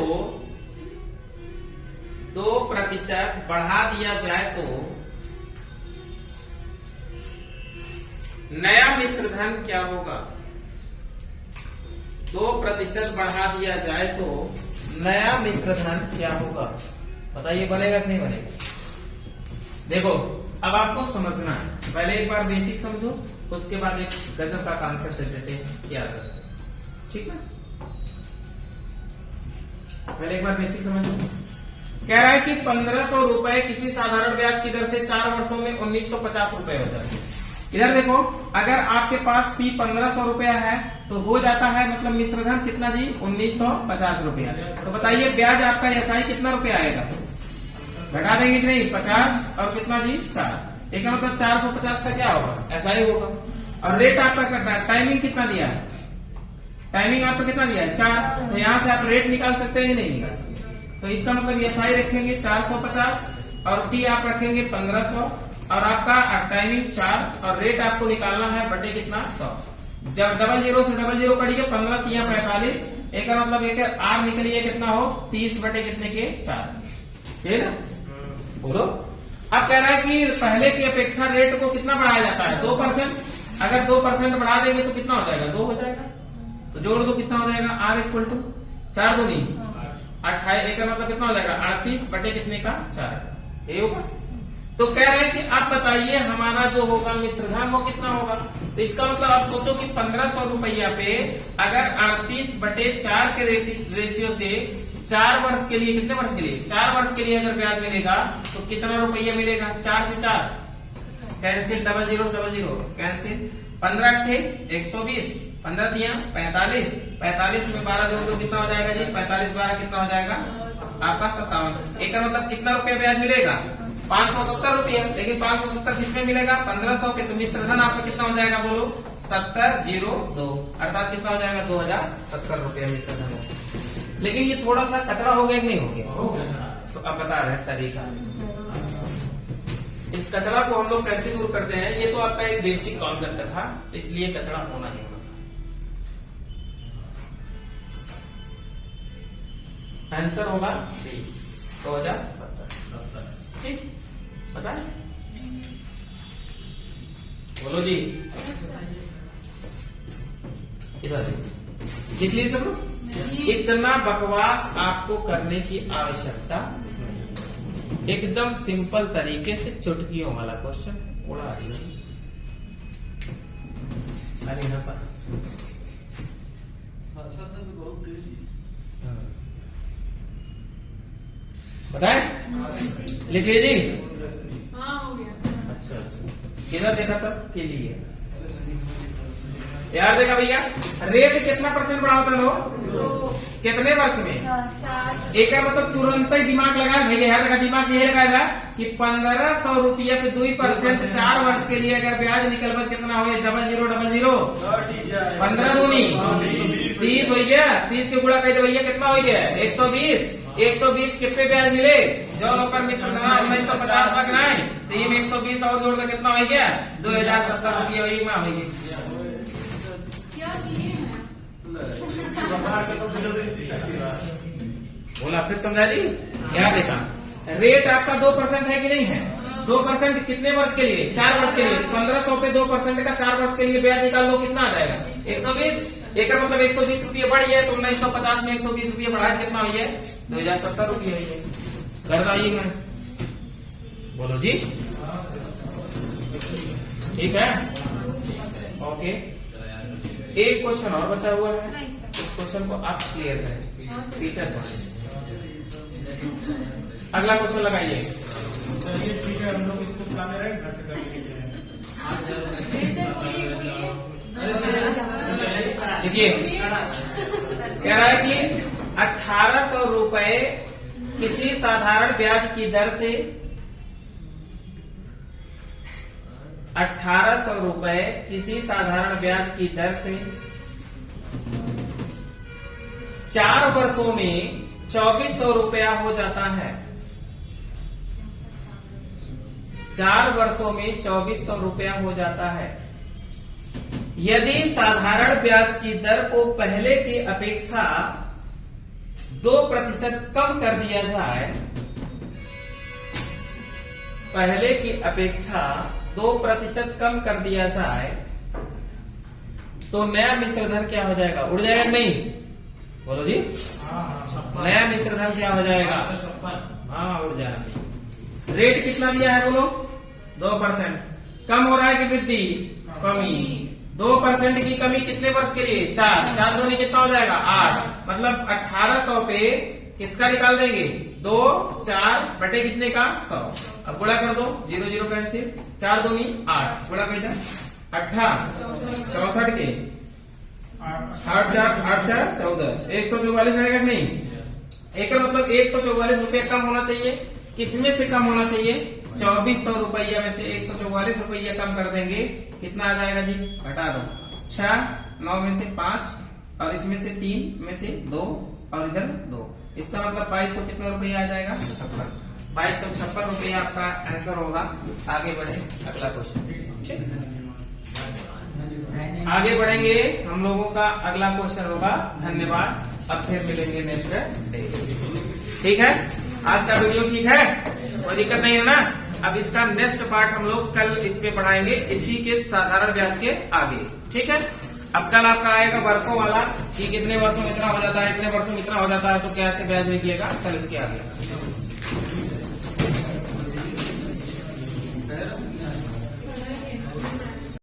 2% बढ़ा दिया जाए तो नया मिश्रधन क्या होगा? 2% बढ़ा दिया जाए तो नया मिश्रधन क्या होगा? बताइए बनेगा कि नहीं बनेगा? देखो अब आपको समझना है, पहले एक बार बेसिक समझो, उसके बाद एक गजब का कॉन्सेप्ट देते हैं याद रखो, ठीक है? पहले एक बार बेसिक समझो। कह रहा है कि 1500 रुपए किसी साधारण ब्याज की दर से 4 वर्षों में 1950 रुपए हो जाते हैं। इधर देखो, अगर आपके पास P 1500 रुपया है तो हो जाता है मतलब मिश्रधन कितना जी? 1950 रुपया। तो बताइए ब्याज आपका SI कितना रुपया आएगा? घटा देंगे कि नहीं? 50 और कितना जी? 4। एक मतलब 450 का क्या होगा? SI होगा। और रेट आपका करना है, टाइमिंग कितना दिया है? टाइमिंग आपको कितना दिया है? 4। तो यहाँ से आप रेट निकाल सकते हैं कि नहीं निकाल सकते? तो इसका मतलब SI रखेंगे 450 और P आप रखेंगे 1500 और आपका टाइमिंग 4 और रेट आपको निकालना है बटे कितना? 100। जब 00 से 00 कटिए 15 3 45, एक का मतलब एक R निकलिए कितना हो? 30 बटे कितने के? 4। ठीक है, बोलो। अब कह रहा है कि पहले की अपेक्षा रेट को कितना बढ़ाया जाता है? 2%। अगर 2% बढ़ा देंगे तो कितना हो जाएगा? 2 हो जाएगा। तो जोड़ दो, कितना हो जाएगा? R इक्वल टू 4 दूनी 28, एक का मतलब कितना हो जाएगा? 38 बटे कितने का? 4। ये होगा। तो कह रहे हैं कि आप बताइए हमारा जो होगा मिश्रधन वो कितना होगा? तो इसका मतलब आप सोचो कि 1500 रुपया पे अगर 38 बटे 4 के रेशियो से 4 वर्ष के लिए, कितने वर्ष के लिए? 4 वर्ष के लिए अगर ब्याज मिलेगा तो कितना रुपया मिलेगा? 4 से 4 कैंसिल, 00 कैंसिल, 15 अट्ठे 120, 15 दिया 45, 45 में 12 जोड़ दो कितना हो जाएगा जी? 45 12 कितना हो जाएगा? आपका 57। एक का मतलब कितना रुपया ब्याज मिलेगा? 570 रुपया। लेकिन 570 किसमें मिलेगा? 1500 के। तो मिश्रधन आपका कितना हो जाएगा? बोलो 7002, अर्थात कितना हो जाएगा? 2070 रुपया मिश्रधन हो। लेकिन ये थोड़ा सा कचरा हो गया कि नहीं हो गया? तो अब बता रहे हैं तरीका। इस कचरा को हम लोग कैसे दूर करते हैं? ये तो आपका एक बेसिक कॉन्सेप्ट था, इसलिए कचरा होना ही होना। आंसर होगा 2070। ठीक, बताए? बोलो जी, इधर लिख लीजिए सब लोग। इतना बकवास आपको करने की आवश्यकता नहीं। एकदम सिंपल तरीके से चुटकियों वाला क्वेश्चन उड़ा दीजिए। अरे हंसा बताए? लिख लीजिए। हाँ हो गया। अच्छा अच्छा, किधर देखा तब के लिए यार? देखा भैया, रेट कितना परसेंट बढ़ा होता लो? 2, कितने वर्ष में? 4। एक का मतलब तुरंत ही दिमाग लगाया भैया, यार देखा दिमाग यही लगाएगा कि 1500 रुपया पे 2% 4 वर्ष के लिए अगर ब्याज निकलबा कितना हो? 0000 15 दूनी 30 हो गया। 30 के गुणा कह भैया कितना हो गया? 120। 120 के पे ब्याज मिले जो ऊपर मिश्रधन 1950 तक ना है, तो ये 120 और जोड़ दो कितना हो गया? 2070 रुपया हो गया। क्या किए हैं? बोला फिर समझा दी? यहाँ देखा, रेट आपका 2% है कि नहीं है? 2% कितने वर्ष के लिए? 4 वर्ष के लिए। 1500 पे 2% का 4 वर्ष के लिए ब्याज निकाल लो, कितना आ जाएगा? 120। एक मतलब 120 रुपये बढ़ गया तो 1950 में 120 रुपये बढ़ा कितना हुई है? 2070 रुपये हुई है। कर दाइए मैं बोलो जी, ठीक है, ओके। एक क्वेश्चन और बचा हुआ है, नहीं सर। उस क्वेश्चन को आप क्लियर करें। हाँ, सर। पीटर, अगला क्वेश्चन लगाइए। चलिए ठीक है, हम लोग इसको प्लान रहे घर से कर लेंगे। सर बोलिए बोलिए। देखिए, कह रहा है कि 1800 रुपए किसी साधारण ब्याज की दर से 1800 रुपए किसी साधारण ब्याज की दर से 4 वर्षों में 2400 रुपया हो जाता है। 4 वर्षों में 2400 रुपया हो जाता है। यदि साधारण ब्याज की दर को पहले की अपेक्षा 2% कम कर दिया जाए, पहले की अपेक्षा 2% कम कर दिया जाए, तो नया मिश्र धन क्या हो जाएगा? उड़ जाएगा नहीं? बोलो जी, नया मिश्र धन क्या हो जाएगा? हाँ, उड़ जाना चाहिए। रेट कितना दिया है बोलो? 2%। कम हो रहा है कि वृद्धि? कमी। 2% की कमी कितने वर्ष के लिए? 4। 4 दूनी कितना हो जाएगा? 8। मतलब 1800 पे किसका निकाल देंगे? 2, 4 बटे कितने का? 100। अब गुणा कर दो, 0 0 कैंसिल, 4 दूनी 8, गुणा कैसे? 64 के 8 4 8 4 14, 144 आएगा नहीं? एक मतलब 144 रुपये कम होना चाहिए। किसमें से कम होना चाहिए? 2400 रुपया में से 144 रुपया कम कर देंगे, कितना आ जाएगा जी? घटा दो, 6, 9 में से 5 और इसमें से 3 में से 2 और इधर 2, इसका मतलब 2200 कितना रुपया आ जाएगा? 56। 2256 रुपया आपका आंसर होगा। आगे बढ़े, अगला क्वेश्चन। ठीक, आगे बढ़ेंगे, हम लोगों का अगला क्वेश्चन होगा। धन्यवाद, अब फिर मिलेंगे नेक्स्ट डे। ठीक है, आज का वीडियो ठीक है, कोई दिक्कत नहीं है ना? अब इसका नेक्स्ट पार्ट हम लोग कल इस पे पढ़ाएंगे, इसी के साधारण ब्याज के आगे। ठीक है, अब कल आपका आएगा वर्षों वाला कि कितने वर्षों में इतना हो जाता है, इतने वर्षों में इतना हो जाता है, तो कैसे ब्याज निकलेगा, कल इसके आगे।